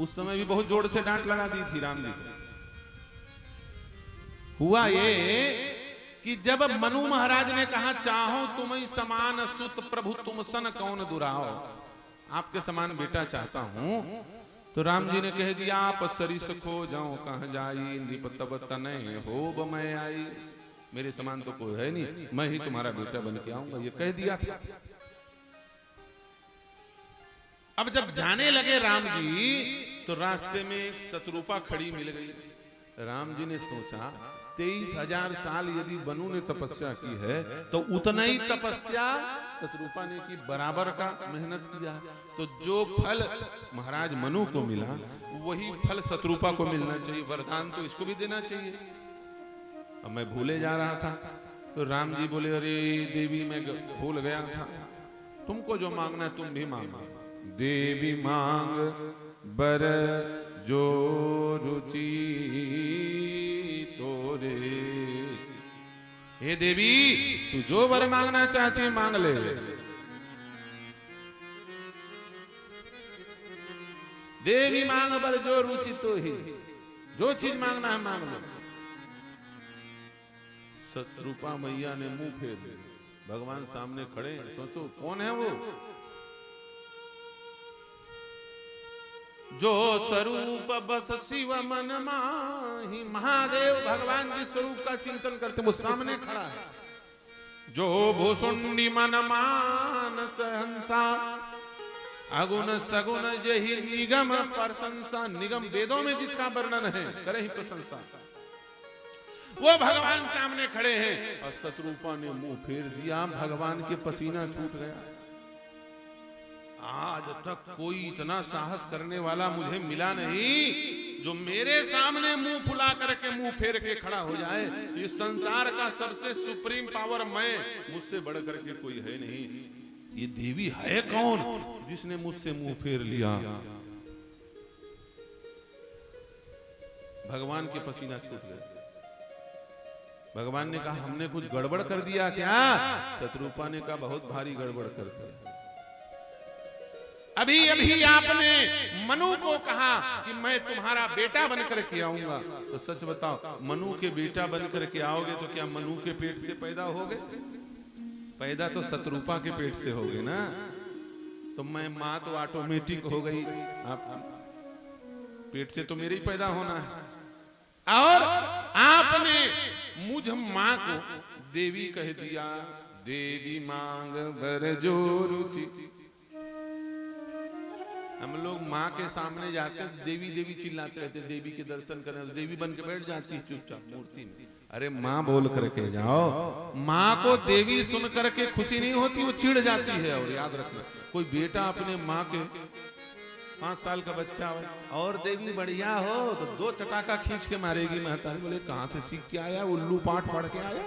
A: उस समय भी बहुत जोर से डांट लगा दी थी राम जी को हुआ ये कि जब मनु महाराज ने कहा चाहो तुम्हें समान सुत प्रभु तुम सन कौन दुराओ आपके समान बेटा चाहता हूं तो राम जी ने कह दिया आप सरिस खो जाओ कहां जाई नृप तब तनय होब मैं आई मेरे समान तो कोई है नहीं मैं ही तुम्हारा बेटा बन के आऊंगा ये कह दिया था अब जब जाने लगे राम जी तो रास्ते में शत्रुपा खड़ी मिल गई राम जी ने सोचा 23,000 साल यदि मनु ने तपस्या की है तो उतना ही तपस्या शत्रुपा ने की बराबर का मेहनत किया तो जो फल महाराज मनु को मिला वही फल शत्रुपा को मिलना चाहिए वरदान तो इसको भी देना चाहिए अब मैं भूले जा रहा था तो राम जी बोले अरे देवी मैं भूल गया था तुमको जो मांगना है तुम भी मांगो देवी मांग बर जो रुचि तोरे हे देवी तू जो वर मांगना चाहती है मांग ले। देवी मांग बर जो रुचि तो ही, जो चीज मांगना है मांग लो। सतरूपा मैया ने मुंह फेर दिया, भगवान सामने खड़े हैं। सोचो कौन है वो? जो स्वरूप बस शिव मन माही, महादेव भगवान के स्वरूप का चिंतन करते वो सामने खड़ा है। जो भूषुंडी मन मान सहंसा, अगुण सगुण जहि निगम प्रशंसा। निगम वेदों में जिसका वर्णन है करे ही प्रशंसा, वो भगवान सामने खड़े हैं। और शत्रुपा ने मुंह फेर दिया, भगवान के पसीना छूट गया। आज तक कोई इतना साहस करने वाला मुझे मिला नहीं जो मेरे सामने मुंह फुला करके मुंह फेर के खड़ा हो जाए। ये संसार का सबसे सुप्रीम पावर मैं, मुझसे बढ़ करके कोई है नहीं। ये देवी है कौन जिसने मुझसे मुंह फेर लिया? भगवान के पसीना छूट गया। भगवान ने कहा हमने कुछ गड़बड़ कर दिया क्या? शत्रुपा ने कहा बहुत भारी गड़बड़ कर दिया। अभी अभी आपने मनु को कहा कि मैं तुम्हारा बेटा बनकर के आऊंगा, तो सच बताओ मनु के बेटा बनकर के आओगे तो क्या मनु के पेट से पैदा होगे? पैदा तो शत्रुपा के पेट से होगे ना। तो मैं माँ तो ऑटोमेटिक हो गई, आप पेट से तो मेरे ही पैदा होना है। और आपने मुझ माँ को देवी कह दिया। देवी मांग बर जो रुचि। हम लोग माँ के सामने जाते हैं देवी देवी चिल्लाते रहते, देवी के दर्शन करने तो देवी बन के बैठ जाती है चुपचाप मूर्ति में। अरे माँ बोल करके जाओ। माँ को देवी सुन करके खुशी नहीं होती, वो चिढ़ जाती है। और याद रखना, कोई बेटा अपने माँ के 5 साल का बच्चा हो और देवी बढ़िया हो तो 2 चटाका खींच के मारेगी। महतारी बोले कहाँ से सीख के आया? उल्लू पाठ पढ़ के आया?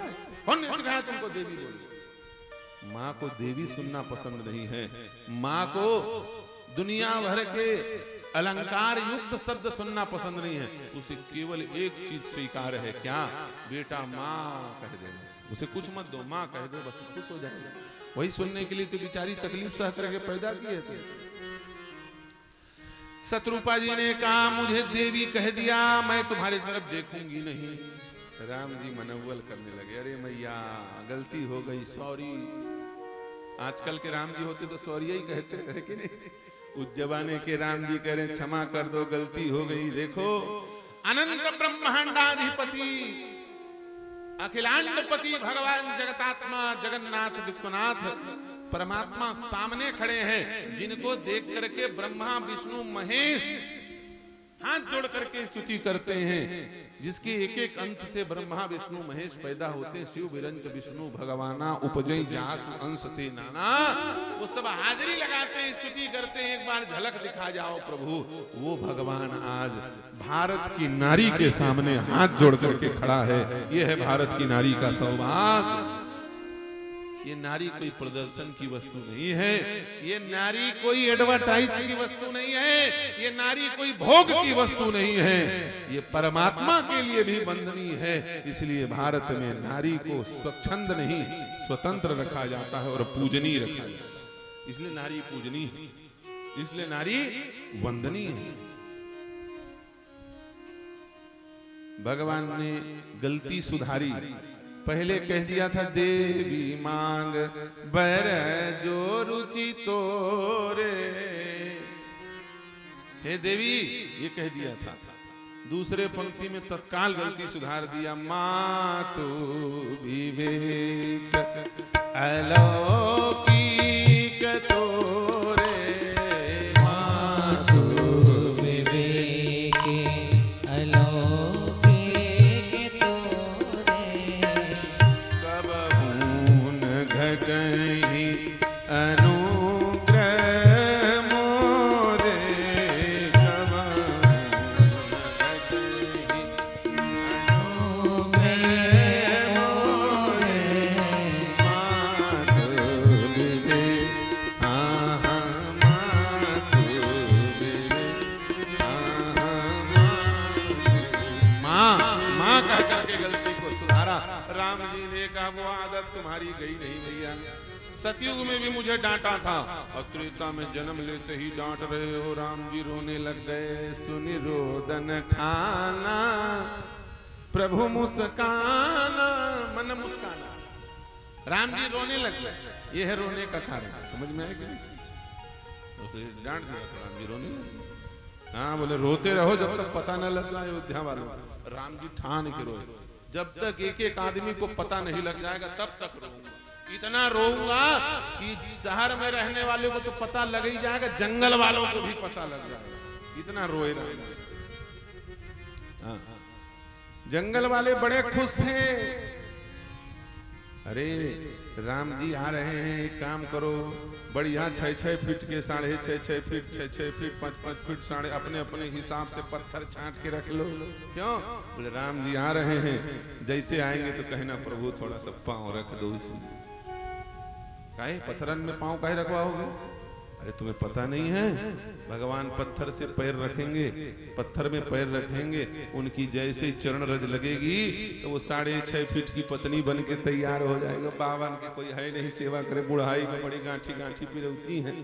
A: कौन ने सिखाया तुमको देवी बोली? माँ को देवी सुनना पसंद नहीं है। माँ को दुनिया भर के अलंकार युक्त शब्द सुनना पसंद नहीं है। उसे केवल एक चीज स्वीकार है, क्या? बेटा माँ कह दे, उसे कुछ मत दो, माँ कह दो, बस खुश हो जाएगा। वही सुनने के लिए तो बेचारी तकलीफ सह करके पैदा किए थे। शत्रुपा जी ने कहा मुझे देवी कह दिया, मैं तुम्हारी तरफ देखूंगी नहीं। राम जी मनव्वल करने लगे, अरे मैया गलती हो गई, सॉरी। आजकल के राम जी होते तो सॉरी ही कहते हैं कि नहीं? उस जमाने के राम जी कह रहे क्षमा कर दो, गलती हो गई। देखो अनंत ब्रह्मांडाधिपति अखिलांडपति भगवान जगतात्मा जगन्नाथ विश्वनाथ परमात्मा सामने खड़े हैं, जिनको देख करके ब्रह्मा विष्णु महेश हाथ जोड़ करके स्तुति करते हैं। जिसके एक एक अंश से ब्रह्मा विष्णु महेश पैदा होते हैं। शिव विरंच विष्णु भगवाना उपजई जासु अंश ते नाना। वो सब हाजिरी लगाते हैं, स्तुति करते हैं। एक बार झलक दिखा जाओ प्रभु। वो भगवान आज भारत की नारी के सामने हाथ जोड़ करके खड़ा है। ये है भारत की नारी का सौभाग्य। ये नारी कोई प्रदर्शन की वस्तु नहीं है, ये नारी कोई एडवर्टाइज की वस्तु नहीं है, ये नारी कोई भोग की वस्तु नहीं है, ये परमात्मा के लिए भी वंदनीय है। इसलिए भारत में नारी को स्वच्छंद नहीं स्वतंत्र रखा जाता है और पूजनीय रखा जाता है। इसलिए नारी पूजनीय है, इसलिए नारी वंदनीय है। भगवान ने गलती सुधारी। पहले कह दिया था देवी मांग बर जो रुचि तोरे, हे देवी ये कह दिया था। दूसरे पंक्ति में तत्काल गलती सुधार दिया। मातु विवेक अलौकिक तोरे,
B: मातु विवेक अलौकिक तोरे,
A: कबहून घटहि अनुग्रह मोरे, कबहून घटहि अनुग्रह मोरे, मातु राम जी ने कहा वो आदत तुम्हारी गई नहीं भैया, सतयुग में भी मुझे डांटा था और त्रेता में जन्म लेते ही डांट रहे हो। राम जी रोने लग गए। सुनि रोदन ठाना प्रभु मुस्काना, मन मुस्काना। राम जी रोने लग गए, ये है रोने का कारण। समझ में आया कि नहीं? तो डांट दिया तो राम जी रोने लगे। हाँ बोले रोते रहो जब तक पता न लग जाए अयोध्या वालों। राम जी ठान के रोए, जब तक एक एक आदमी को पता नहीं लग जाएगा तब तक रोऊंगा। इतना रोऊंगा कि शहर में रहने वालों को तो पता लग ही जाएगा, जंगल वालों को भी पता लग जाएगा। इतना रोए ना। जंगल वाले बड़े खुश थे। अरे राम जी आ रहे हैं, एक काम करो, बढ़िया 6-6 फीट के, 6.5 फीट, 6-6 फीट, 5-5 फीट, साढ़े अपने अपने हिसाब से पत्थर छांट के रख लो। क्यों? बोले राम जी आ रहे हैं, जैसे आएंगे तो कहना प्रभु थोड़ा सा पांव रख दो इसमें। काहे पत्थरन में पांव काहे रखवाओगे? अरे तुम्हें पता नहीं है, भगवान पत्थर से पैर रखेंगे, पत्थर में पैर रखेंगे, उनकी जैसे चरण रज लगेगी तो वो 6.5 फीट की पत्नी बन के तैयार हो जाएगा। बावन के कोई है नहीं सेवा करे, बुढ़ाई में बड़ी गांठी गांठी पिरौती है,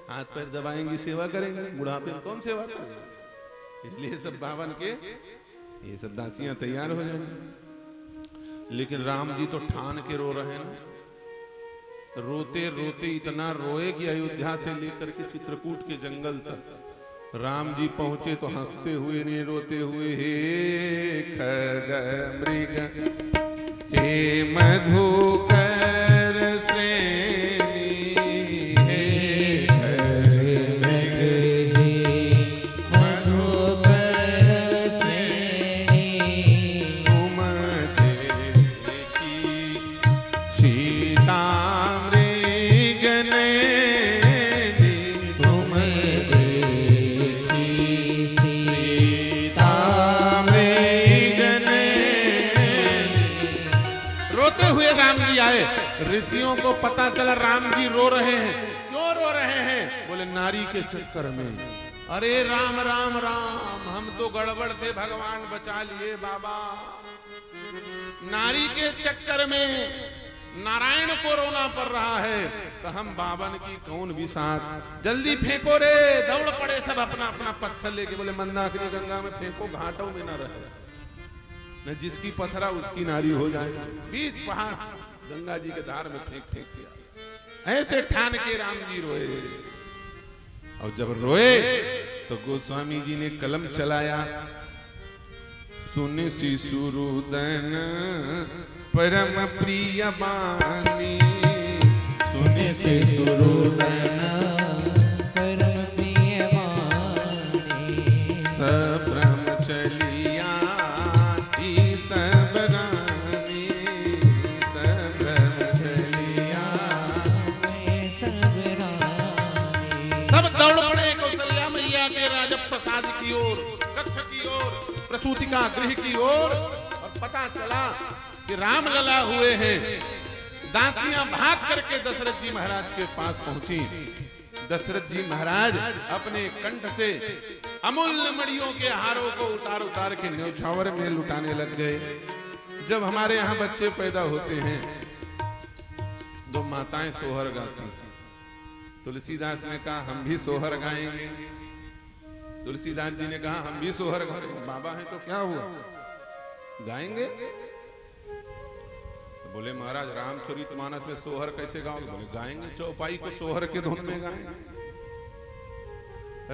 A: हाथ पैर दबाएंगी सेवा करेंगे, बुढ़ापे में कौन सेवा करेगा? इसलिए सब बावन के ये सब दासियां तैयार हो जाएंगी। लेकिन राम जी तो ठान के रो रहे हैं। रोते रोते इतना रोए कि अयोध्या से लेकर के चित्रकूट के जंगल तक राम जी पहुंचे तो हंसते हुए नहीं रोते हुए, हे खग मृग हे मधुकर श्रेणी, हे खग मृग हे मधुकर श्रेणी, तुम देखी सीता ऋषियों को पता चला राम जी रो रहे हैं। क्यों रो रहे हैं? बोले नारी के चक्कर में। अरे राम राम राम, हम तो गड़बड़ थे, भगवान बचा लिए बाबा। नारी के चक्कर में नारायण को रोना पड़ रहा है तो हम बावन की कौन भी साथ। जल्दी फेंको रे, दौड़ पड़े सब अपना अपना पत्थर लेके। बोले मंदाकिनी गंगा में फेंको, घाटों में ना रहे, न जिसकी पत्थरा उसकी नारी हो जाए। बीच पहाड़ गंगा जी के धार में फेंक फेंक किया। ऐसे ठान के राम जी रोए। और जब रोए तो गोस्वामी जी ने कलम चलाया, सुन शिशुरुदन परम प्रिय बानी, सुन शिशुरुदन
B: परम प्रिय बानी,
A: सब ब्रह्मचलिया सब रानी, सब ब्रह्मचलिया सब रानी। सब दौड़ पड़े कौशल्या मैया के राजप्रसाद की ओर, कक्ष की ओर, प्रसूति का गृह की ओर। और पता चला कि राम लला हुए हैं। दासियां भाग करके दशरथ जी महाराज के पास पहुंची। दशरथ जी महाराज अपने कंठ से अमूल्य मणियों के हारों को उतार उतार के न्यौछावर में लुटाने लग गए। जब हमारे यहाँ बच्चे पैदा होते हैं तो माताएं सोहर गाती। तुलसीदास ने कहा हम भी सोहर गाएंगे। तुलसीदास जी ने कहा हम भी सोहर गाएंगे। बाबा हैं तो क्या हुआ, गाएंगे। तो बोले महाराज रामचरितमानस में सोहर कैसे गाओगे? बोले गाएंगे, चौपाई को सोहर के धुन में गाएंगे।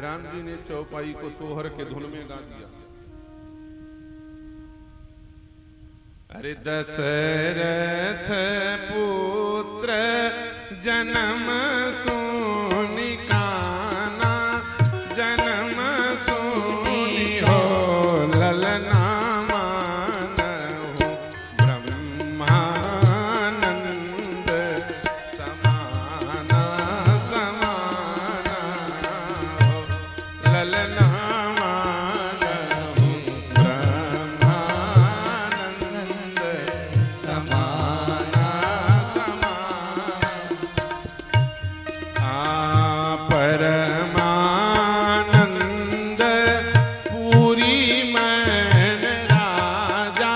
A: राम जी ने चौपाई को सोहर के धुन में गा दिया। अरे दशरथ पुत्र जन्म सुनि काना, जन्म सुनि हो ललना मानहु ब्रह्मानंद समाना समाना हो ललना मानहु ब्रह्मानंद समाना समाना। परमानंद पूरी मन राजा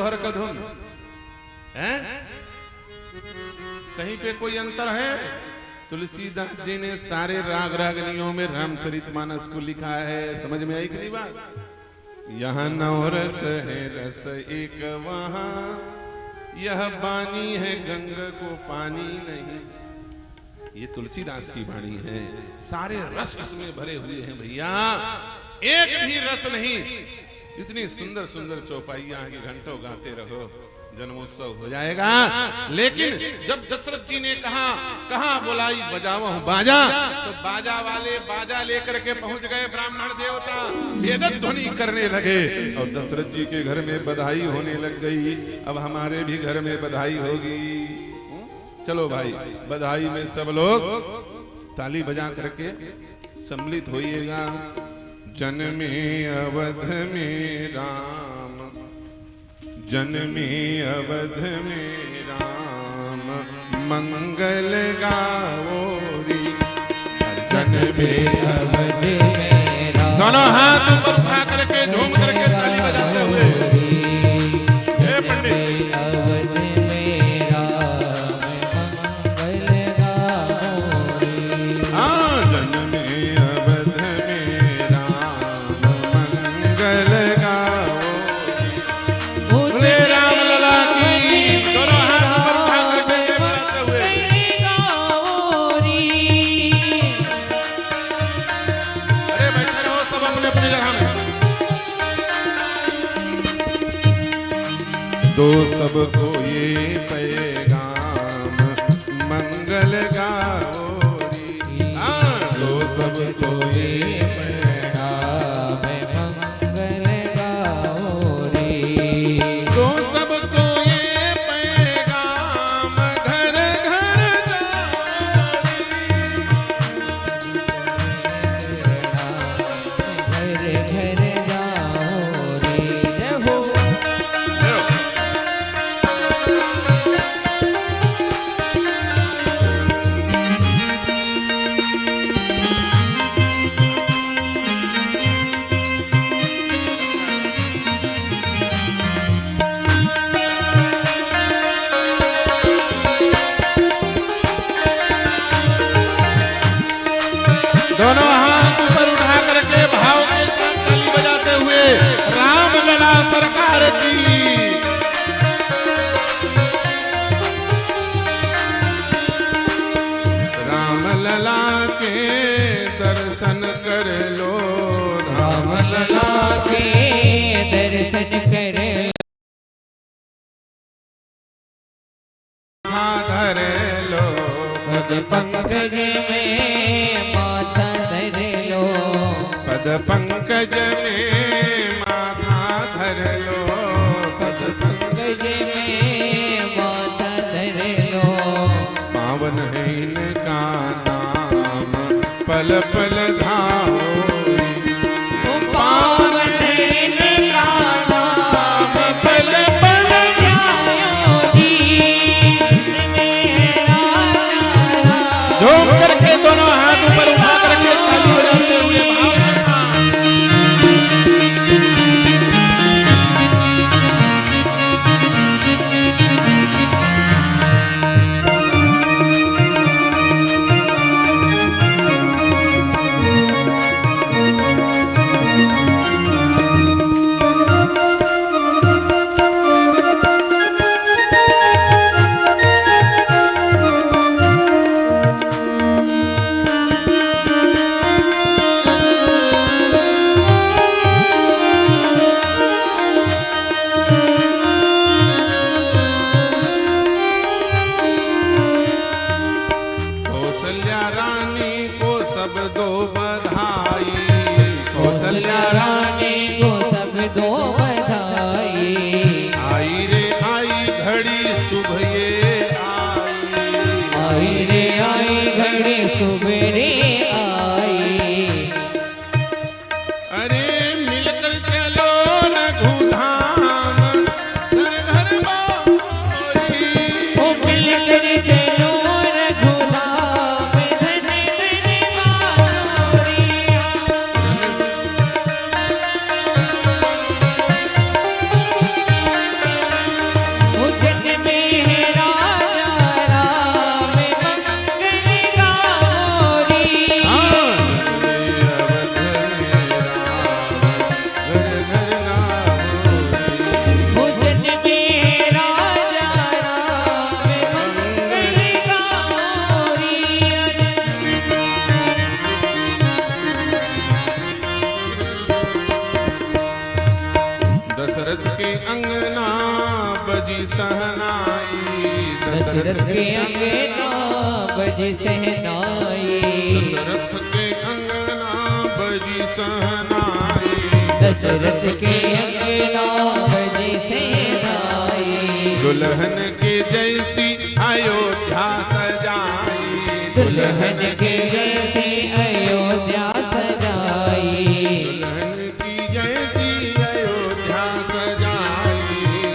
A: सोहर का धुन है? कहीं पे कोई अंतर है? तुलसीदास जी ने सारे राग रागनियों में रामचरितमानस को लिखा है। समझ में आई कि नहीं बात? यहाँ नौ रस है, रस एक वहां, यह बानी है गंगा को पानी नहीं। ये तुलसीदास की वाणी है। सारे रस इसमें भरे हुए हैं भैया, एक भी रस नहीं। इतनी सुंदर सुंदर चौपाइयां की घंटों गाते रहो, जन्मोत्सव हो जाएगा। लेकिन जब दशरथ जी ने कहा बोलाई बजाओ बाजा, तो बाजा वाले बाजा लेकर के पहुंच गए। ब्राह्मण देवता वेद ध्वनि करने लगे और दशरथ जी के घर में बधाई होने लग गई। अब हमारे भी घर में बधाई होगी। चलो भाई, बधाई में सब लोग ताली बजा करके सम्मिलित होइएगा। जन्मे अवध में राम, जन्मे अवध में राम, मंगल गाओ रे। जन्मे
B: अवध में राम,
A: दोनों हाथ ऊपर उठा करके झूम करके ताली बजाते हुए हे पंडित।
B: अवध में राम, मंगल गाओ रे।
A: हाँ, जन्मे अवध में राम, मंगल गाओ रे। राम लला की। दोनों हाथ ऊपर उठा करके बजाते हुए अरे बैठे रहो सब अपने अपनी जगह में। दो सबको ये पैगाम मंगल गाओ रे। हाँ, दो सबको ये
B: पैगाम मंगल गाओ रे।
A: दो सबको ये पैगाम घर घर
B: घर घर जाओ रे। जय हो।
A: दोनों हाथ ऊपर उठा करके भाव के साथ ताली बजाते हुए राम लला सरकार की। राम लला के दर्शन कर लो, राम लला
B: के दर्शन कर
A: धर लो।
B: पद पंकज में माथा धर लो।
A: पद पंकज में माथा धर लो।
B: पद पंकज में माथा धर लो।
A: पावन है इनका नाम, पल पल धाओ रे।
B: पावन है इनका नाम, पल पल ध्यायो जी। मेरा नाम
A: झूम करके दोनों हाथ ऊपर उठा करके ताली बजाते हुए भाव के साथ। कौशल्या रानी को सब दो बधाई। कौशल्या
B: रानी को सब दो बधाई।
A: आई रे आई घड़ी शुभ ये आई।
B: आई रे आई घड़ी सुबेरे आई।
A: अरे मिलकर चलो रघुधाम, घर घर बारी।
B: ओ मिलकर चलो रघुनाथ, धन धन बारी।
A: अंगना बजी सहनाई,
B: दशरथ के अंगना बजी सहनाई,
A: दशरथ के अंगना बजी सहनाई,
B: दशरथ के अंगना बजी सहनाई।
A: दुल्हन के जैसी अयोध्या सजाई,
B: दुल्हन के जैसी अयोध्या सजाई,
A: दुल्हन की जैसी अयोध्या सजाई,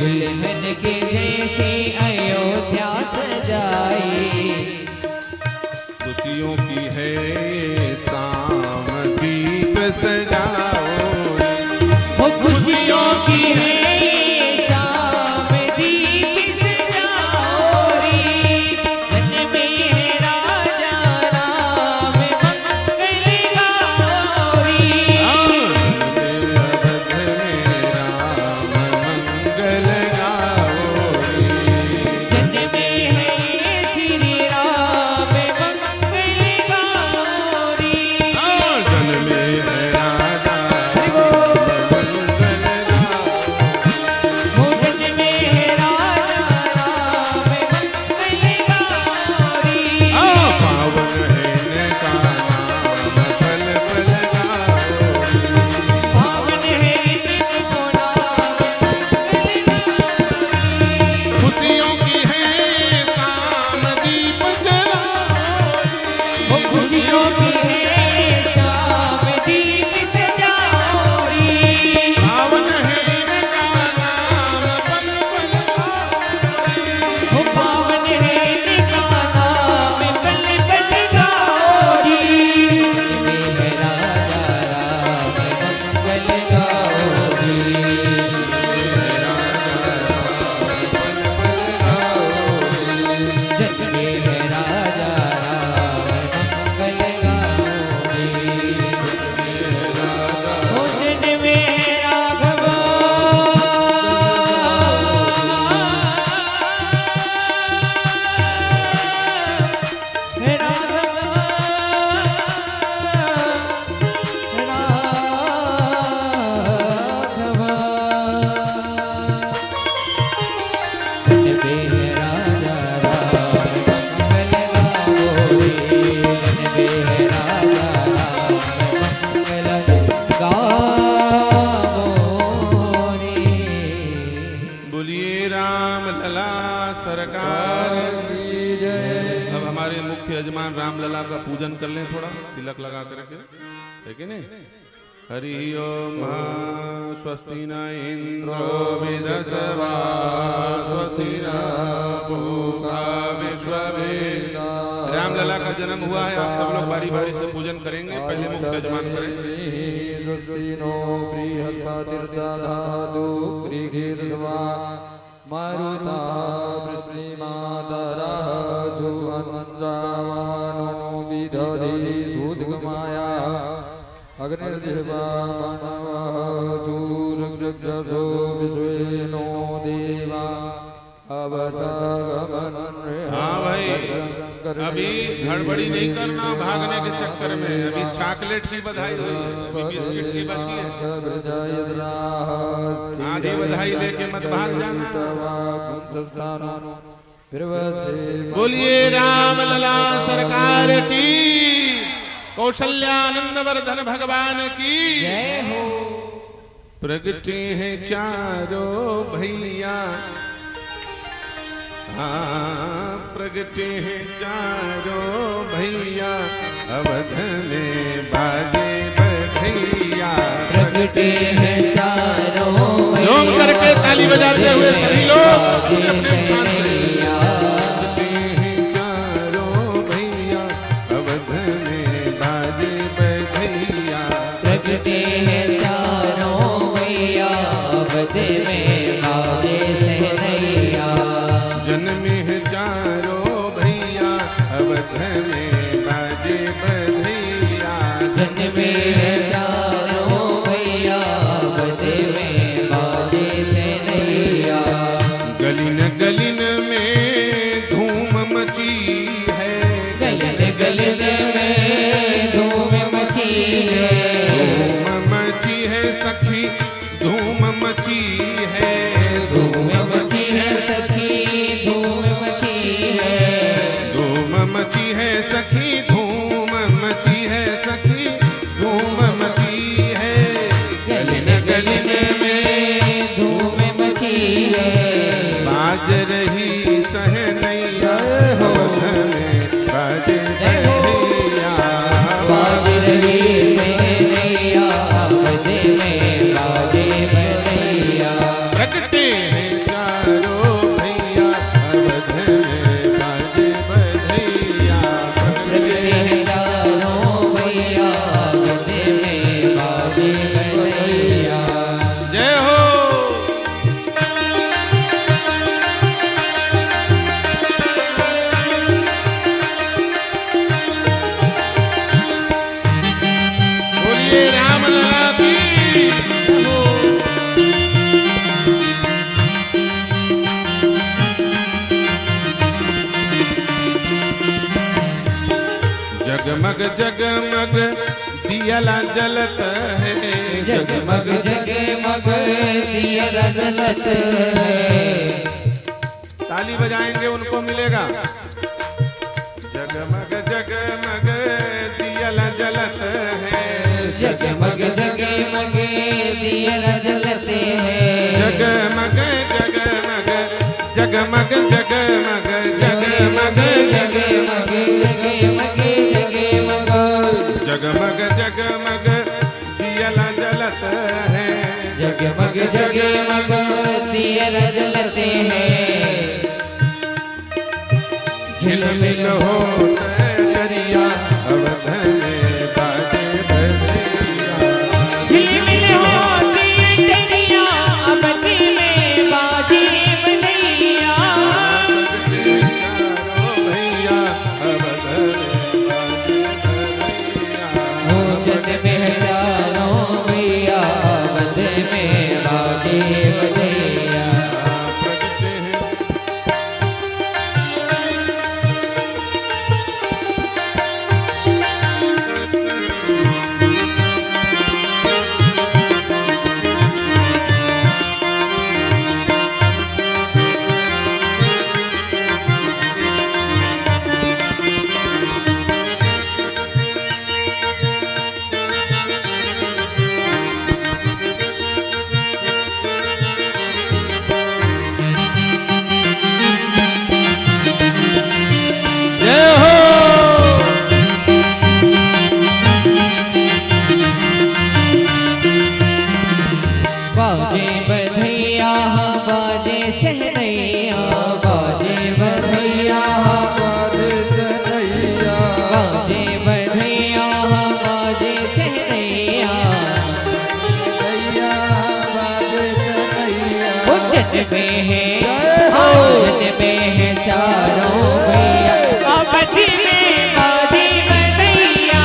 B: दुल्हन के जैसी अयोध्या सजाई।
A: खुशियों की है ये शाम, दीप सजाओ,
B: वो खुशियों की है ये शाम, दीप सजाओ रे। मन में है राजा राम मंगल गाओ रे।
A: अवध में राम मंगल गाओ रे।
B: जन में है ये श्री राम मंगल गाओ रे।
A: जन में है राजा मंगल गाओ,
B: मोहन में है राजा राम मंगल गाओ रे।
A: पावन है इनका नाम पल पल गाओ,
B: पावन है इनको नाम
A: खुशियों की है शाम, दीप जलाओ,
B: वो खुशियों की है शाम, दीप सजाओ रे।
A: पावन है इनका नाम पल पल गाओ,
B: वो पावन है इनका नाम पल पल गाओ रे। में है राजा राम मंगल गाओ रे। जन में है राजा राम मंगल गाओ रे। ओ जन में है राघव हे राघव जन में है राजा राम मंगल गाओ रे। जन में है राजा राम मंगल गाओ रे।
A: बोलिए राम लला सरकार की जय। अब हमारे मुख्य यजमान राम लला का पूजन कर लें, थोड़ा तिलक लगा करके, है कि नहीं? हरि ओम स्वस्ति न इंद्रो विदस्वा, स्वस्ति न पूषा विश्ववेदा। राम लला का जन्म हुआ है, आप सब लोग बारी बारी से पूजन करेंगे, पहले मुख्य यजमान करें।
C: स्वस्ति नो बृहस्पतिर्दधातु गृहीत्वा मरुता वृष्णिमातरः सुवन्दावानो विदधि सुदिग्माया अग्निर्जिह्वा मानवः सूर्यग्रजो विश्वेनो देवा अवसागमनं।
A: हाँ भाई, अभी गड़बड़ी नहीं करना भागने के चक्कर में। अभी चॉकलेट की बधाई हुई है, अभी बिस्किट की बची है, आधी बधाई लेके मत भाग जाना। बोलिए राम लला सरकार की, कौशल्यानंद वर्धन भगवान की
B: जय हो।
A: प्रगटे हैं चारों भैया, हाँ प्रगटे हैं चारों भैया, अवध में बाजे बधैया।
B: प्रगटे हैं चारों
A: जोम करके ताली बजाते हुए सभी लोग अपने स्थान से।
B: भैया।
A: प्रगटे हैं चारों भैया, अवध में बाजे बधैया।
B: प्रगटे हैं चारों भैया, अवध में बाजे सहनैया।
A: जन्मे हैं चारों भैया, अवध में बाजे बधैया।
B: जन्मे हैं चारों भैया, अवध में बाजे सहनैया।
A: गलिन गलिन में धूम मची है,
B: गलन गलन में धूम मची है।
A: धूम मची है सखी, धूम मची है। जगमग जगमग दियला जलत है,
B: जगमग जगमग दिया जलत है।
A: ताली बजाएंगे उनको मिलेगा। जगमग जगमग दियला जलत है,
B: जगमग जगमग दिया जलत है।
A: जगमग जगमग जगमग जगमग जगमग
B: जगमग जगमग
A: जगमग जगमग दियला जलत है,
B: जगमग जगमग दिया जलत है।
A: झिलमिल होता दरिया अवध में बाजे बजरिया,
B: झिलमिल होती दरिया अवध में बाजे बजरिया।
A: भैया अवध में बाजे बजरिया,
B: हो जग में हजारों भैया अवध में बाजे बजरिया।
A: प्रगटे हैं
B: बाजे बधैया बाजे सहनैया, बाजे बधैया
C: बाजे सनैया,
B: बाजे बधैया बाजे सहनैया।
C: सनैया बाजे सनैया।
B: उज्जैन में है उज्जैन में है चारों भैया अवध में बाजे बधैया।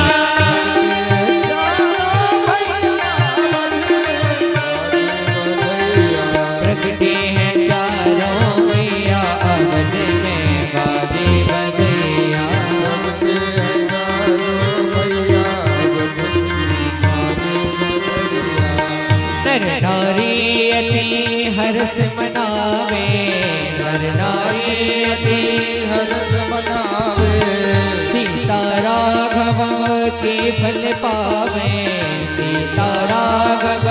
B: प्रगटे हैं चारों भैया अवध में बाजे बधैया। नर नारी अति हर्ष मनावे, नर नारी अति
C: हर्ष मनावे,
B: सीता राघव के फल पावे, सीता राघव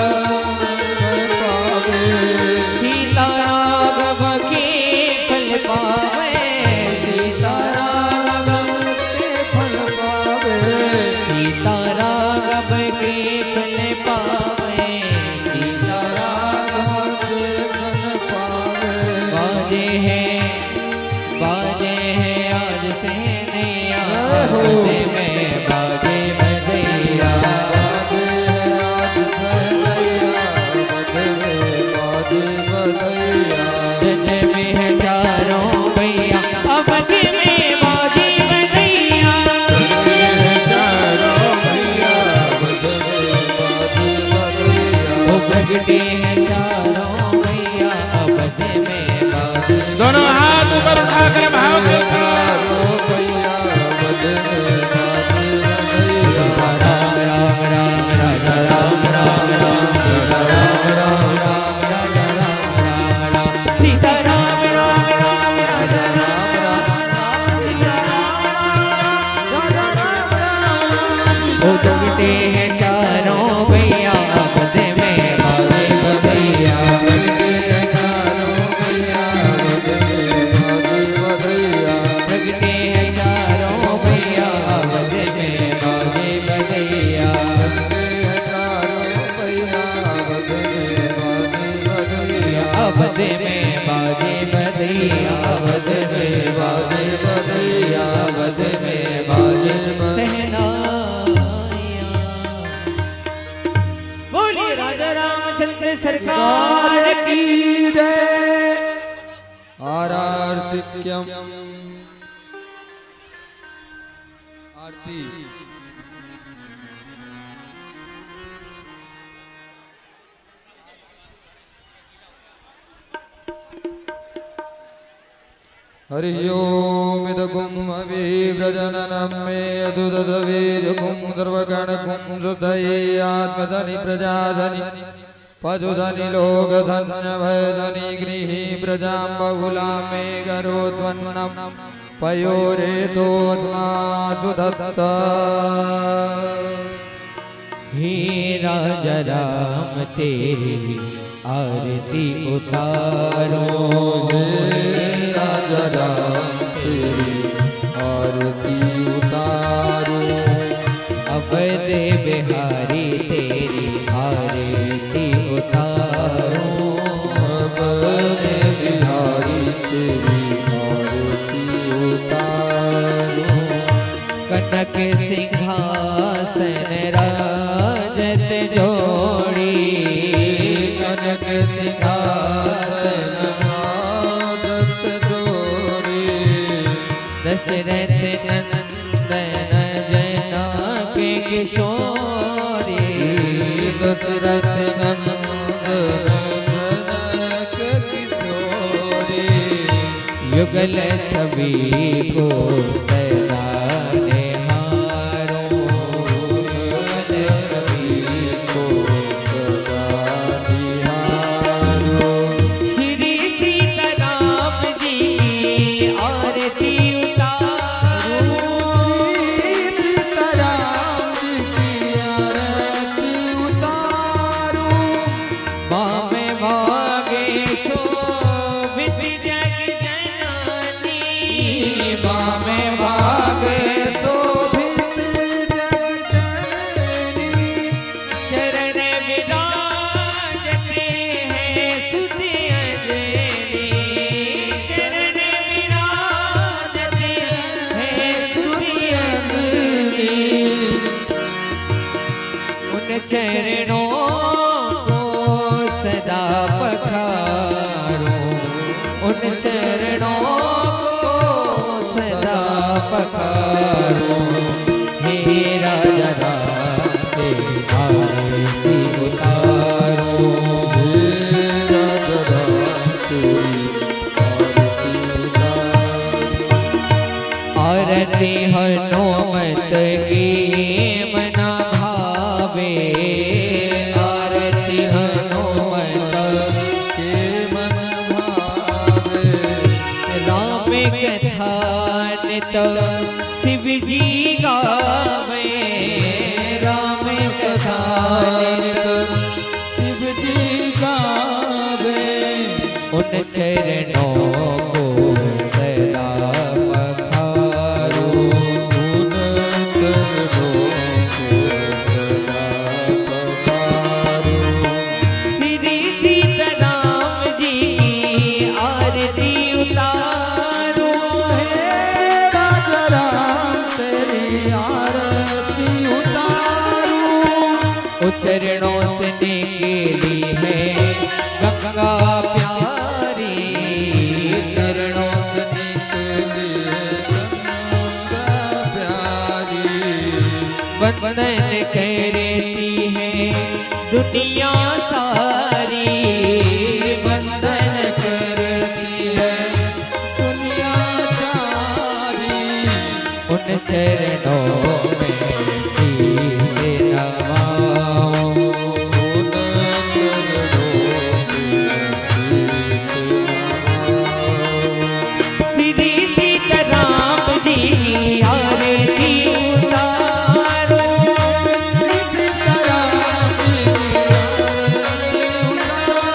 C: पावे,
B: सीता राघव के फल पावे, सीता राघव
C: के फल पावे,
B: सीता राघव के फल पावे, सीता राघव
C: के फल पावे।
B: बाजे हैं आज से नैया अवध में बाजे बधैया।
C: बाजे आज सनैया, बाजे बाजे बधैया।
B: जन में है चारों भैया अवध में बाजे बधैया।
A: चारों भैया
C: बाजे बाजे बधैया।
B: वो प्रगटे हैं चारों भैया अवध में बाजे।
A: दोनों हाथ ऊपर उठाकर भाव के
C: चारों भैया बाजे बाजे बधैया।
B: राम राम राम राजा राम राम राम राम राम राम राम राम सीता राम राम राम राजा राम राम सीता राम राम। वो प्रगटे हैं चारों भैया अवध में बाजे बधैया। प्रगटे हैं चारों भैया अवध में बाजे बधैया। अवध में बाजे बधैया, अवध में बाजे बधैया, अवध में बाजे सहनाइया। बोलिए राजा रामचंद्र सरकार की
C: जय। आरार्तिक्यम आरती। हरि ओम इदगुम अभिव्रजननं मे अदुदवीरगुम सर्वगणगुम सुधये आत्मधनि प्रजाधनि पशुधनि लोकधन्य भयधनि गृही प्रजां बहुलां मे गरोत्वन्नं पयोरेतोऽस्मासु दत्ता।
B: हे राजा राम तेरी आरती उतारो,
C: हे राजा राम तेरी आरती उतारो,
B: अवध बिहारी तेरी आरती उतारो,
C: अवध बिहारी तेरी आरती उतारो।
B: कनक सिंहासन राजत जोड़ी,
C: कनक सिंहासन राजत जोड़ी,
B: दशरथ नंदन जनक किशोरी,
C: दशरथ नंदन जनक किशोरी,
B: युगल छवि को सदा निहारो,
C: युगल छवि को सदा निहारो।
B: श्री सीताराम जी की आरती उतारो,
C: सीताराम जी की आरती उतारो,
B: मामे भागे शोभित जग जननी,
C: मामे भागे शोभित जग जननी,
B: चरण विराजते हैं सुधि अंजनी, चरण विराजते हैं सुधि अंजनी। उन चरणों को सदा पखारो, उन चरणों को सदा पखारो। हे राजा राम तेरी आरती उतारो,
C: हे राजा राम तेरी आरती उतारो।
B: आरती हनुमत की मना भावे, आरती हनुमत
C: के मन भावे,
B: राम कथा नित शिव जी गावे, राम कथा नित
C: शिव जी गावे।
B: उन चरणों को सदा पखारो,
C: उन चरणों को सदा पखारो।
B: श्री सीताराम जी की आरती उतारो,
C: हे राजा राम तेरी आरती उतारो,
B: चरणों से निकली है गंगा प्यारी,
C: चरणों से निकली गंगा प्यारी,
B: वंदन करती है दुनिया सारी,
C: वंदन करती है दुनिया सारी।
B: उन चरणों में शीश नवाओ,
C: उन चरणों में शीश नवाओ।
B: श्री सीताराम जी की आरती उतारो,
C: सीताराम जी की आरती उतारो।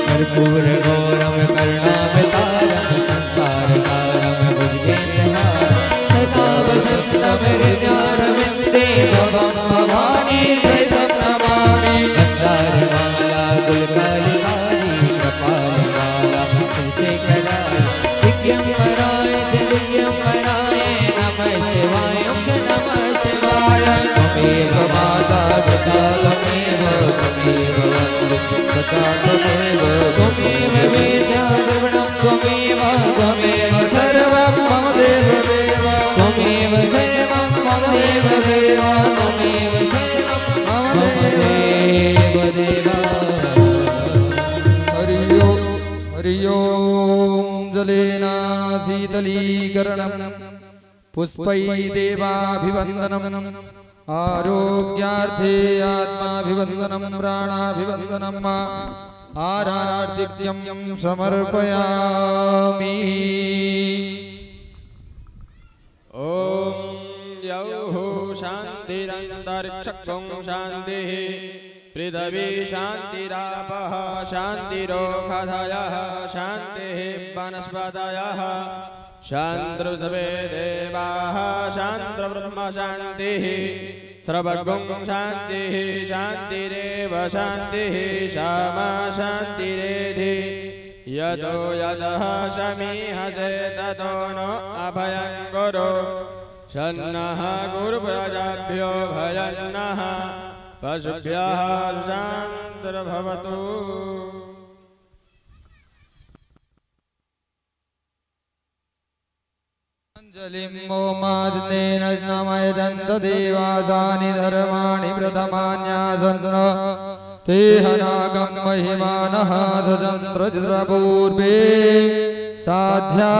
B: कर्पूर गौरव करुणावतारम संसार सारम भुजगेन्द्रहारम, सदा वसंतम हृदयारविन्दे भवं भवानी द्वैतं नमामि। गन्धारमाला गुलकालिकाली कृपालमाला तुलसीकराय, दिव्यंबराय च दिव्यंबराय, नमः शिवाय च नमः शिवाय।
C: त्वमेव माता पिता त्वमेव त्वमेव वन्दे सदा त्वमेव
B: त्वमेव वेद्या द्रविणं त्वमेव, त्वमेव
C: सर्वं मम देवदेव
B: त्वमेव सर्वं मम देवदेव, त्वमेव सर्वं मम देवदेव।
C: हरि ओम जलेना शीतलीकरणं पुष्पै देवाभिवन्दनम् आरोग्यार्थे आत्माभिवन्दनं प्राणाभिवन्दनम् आरार्तिक्यं समर्पयामि।
B: ॐ द्यौः शान्तिरन्तरिक्षं शान्तिः पृथिवी शान्तिरापः शान्तिरोषधयः शान्तिः वनस्पतयः शान्तिर्सर्वे देवाः शान्तिर्ब्रह्म शान्तिः सर्वगं शान्तिः शान्तिरेव शान्तिः क्षमा शान्तिरेधि यतो यतः समीहसे ततो नो अभयं गुरु सन्नः गुरुप्रजाभ्यो भयन्नः पशुभ्यः शान्तिर्भवतु।
C: अंजलिं मोमादिनेन नमयदन्त देवादानि धर्माणि प्रथमान्यासन्न ते हनागं महिमानः सजन्त्रचित्रपूर्वे साध्या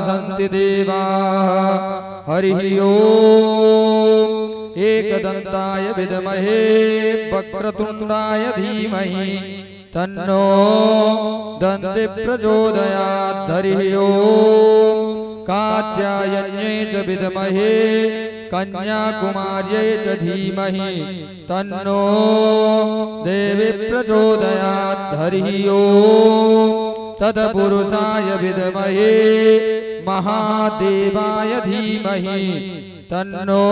C: सन्ति देवाः। हरिः ओम् एकदन्ताय विद्महे वक्रतुण्डाय धीमहि तन्नो दन्ति प्रचोदयात्। हरिः ओम् कात्यायन्यै च विद्महे कन्याकुमार्यै च धीमहि तन्नो देवी प्रचोदयात्। हरिः ओम् तत्पुरुषाय विद्महे महादेवाय धीमहि तन्नो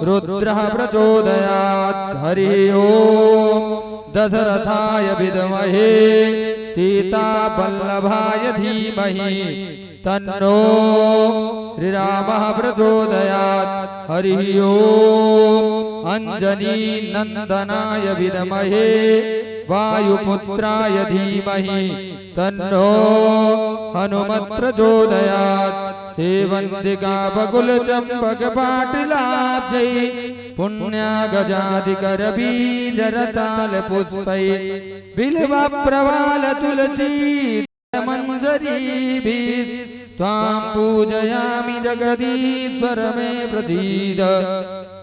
C: रुद्रः प्रचोदयात्। हरिः ओम् दशरथाय विद्महे सीतावल्लभाय धीमहि तन्नो श्रीरामः प्रचोदयात्। हरिः ओम् अंजनी नंदनाय विद्महे वायुपुत्राय धीमहि तन्नो हनुमत् प्रचोदयात्। सेवन्तिका बकुलचम्पकपाटलाब्जै पुण्यागजादिकरबीजरसालपुष्पै बिल्वप्रवालतुलसी मंजरीभिः त्वां पूजयामि जगदीश्वर मे प्रसीद।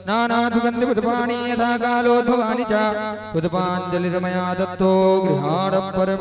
C: नानासुगन्धिपुष्पाणि यथा कालोद्भवानि च पुष्पाञ्जलिर्मया दत्तो गृहाण परम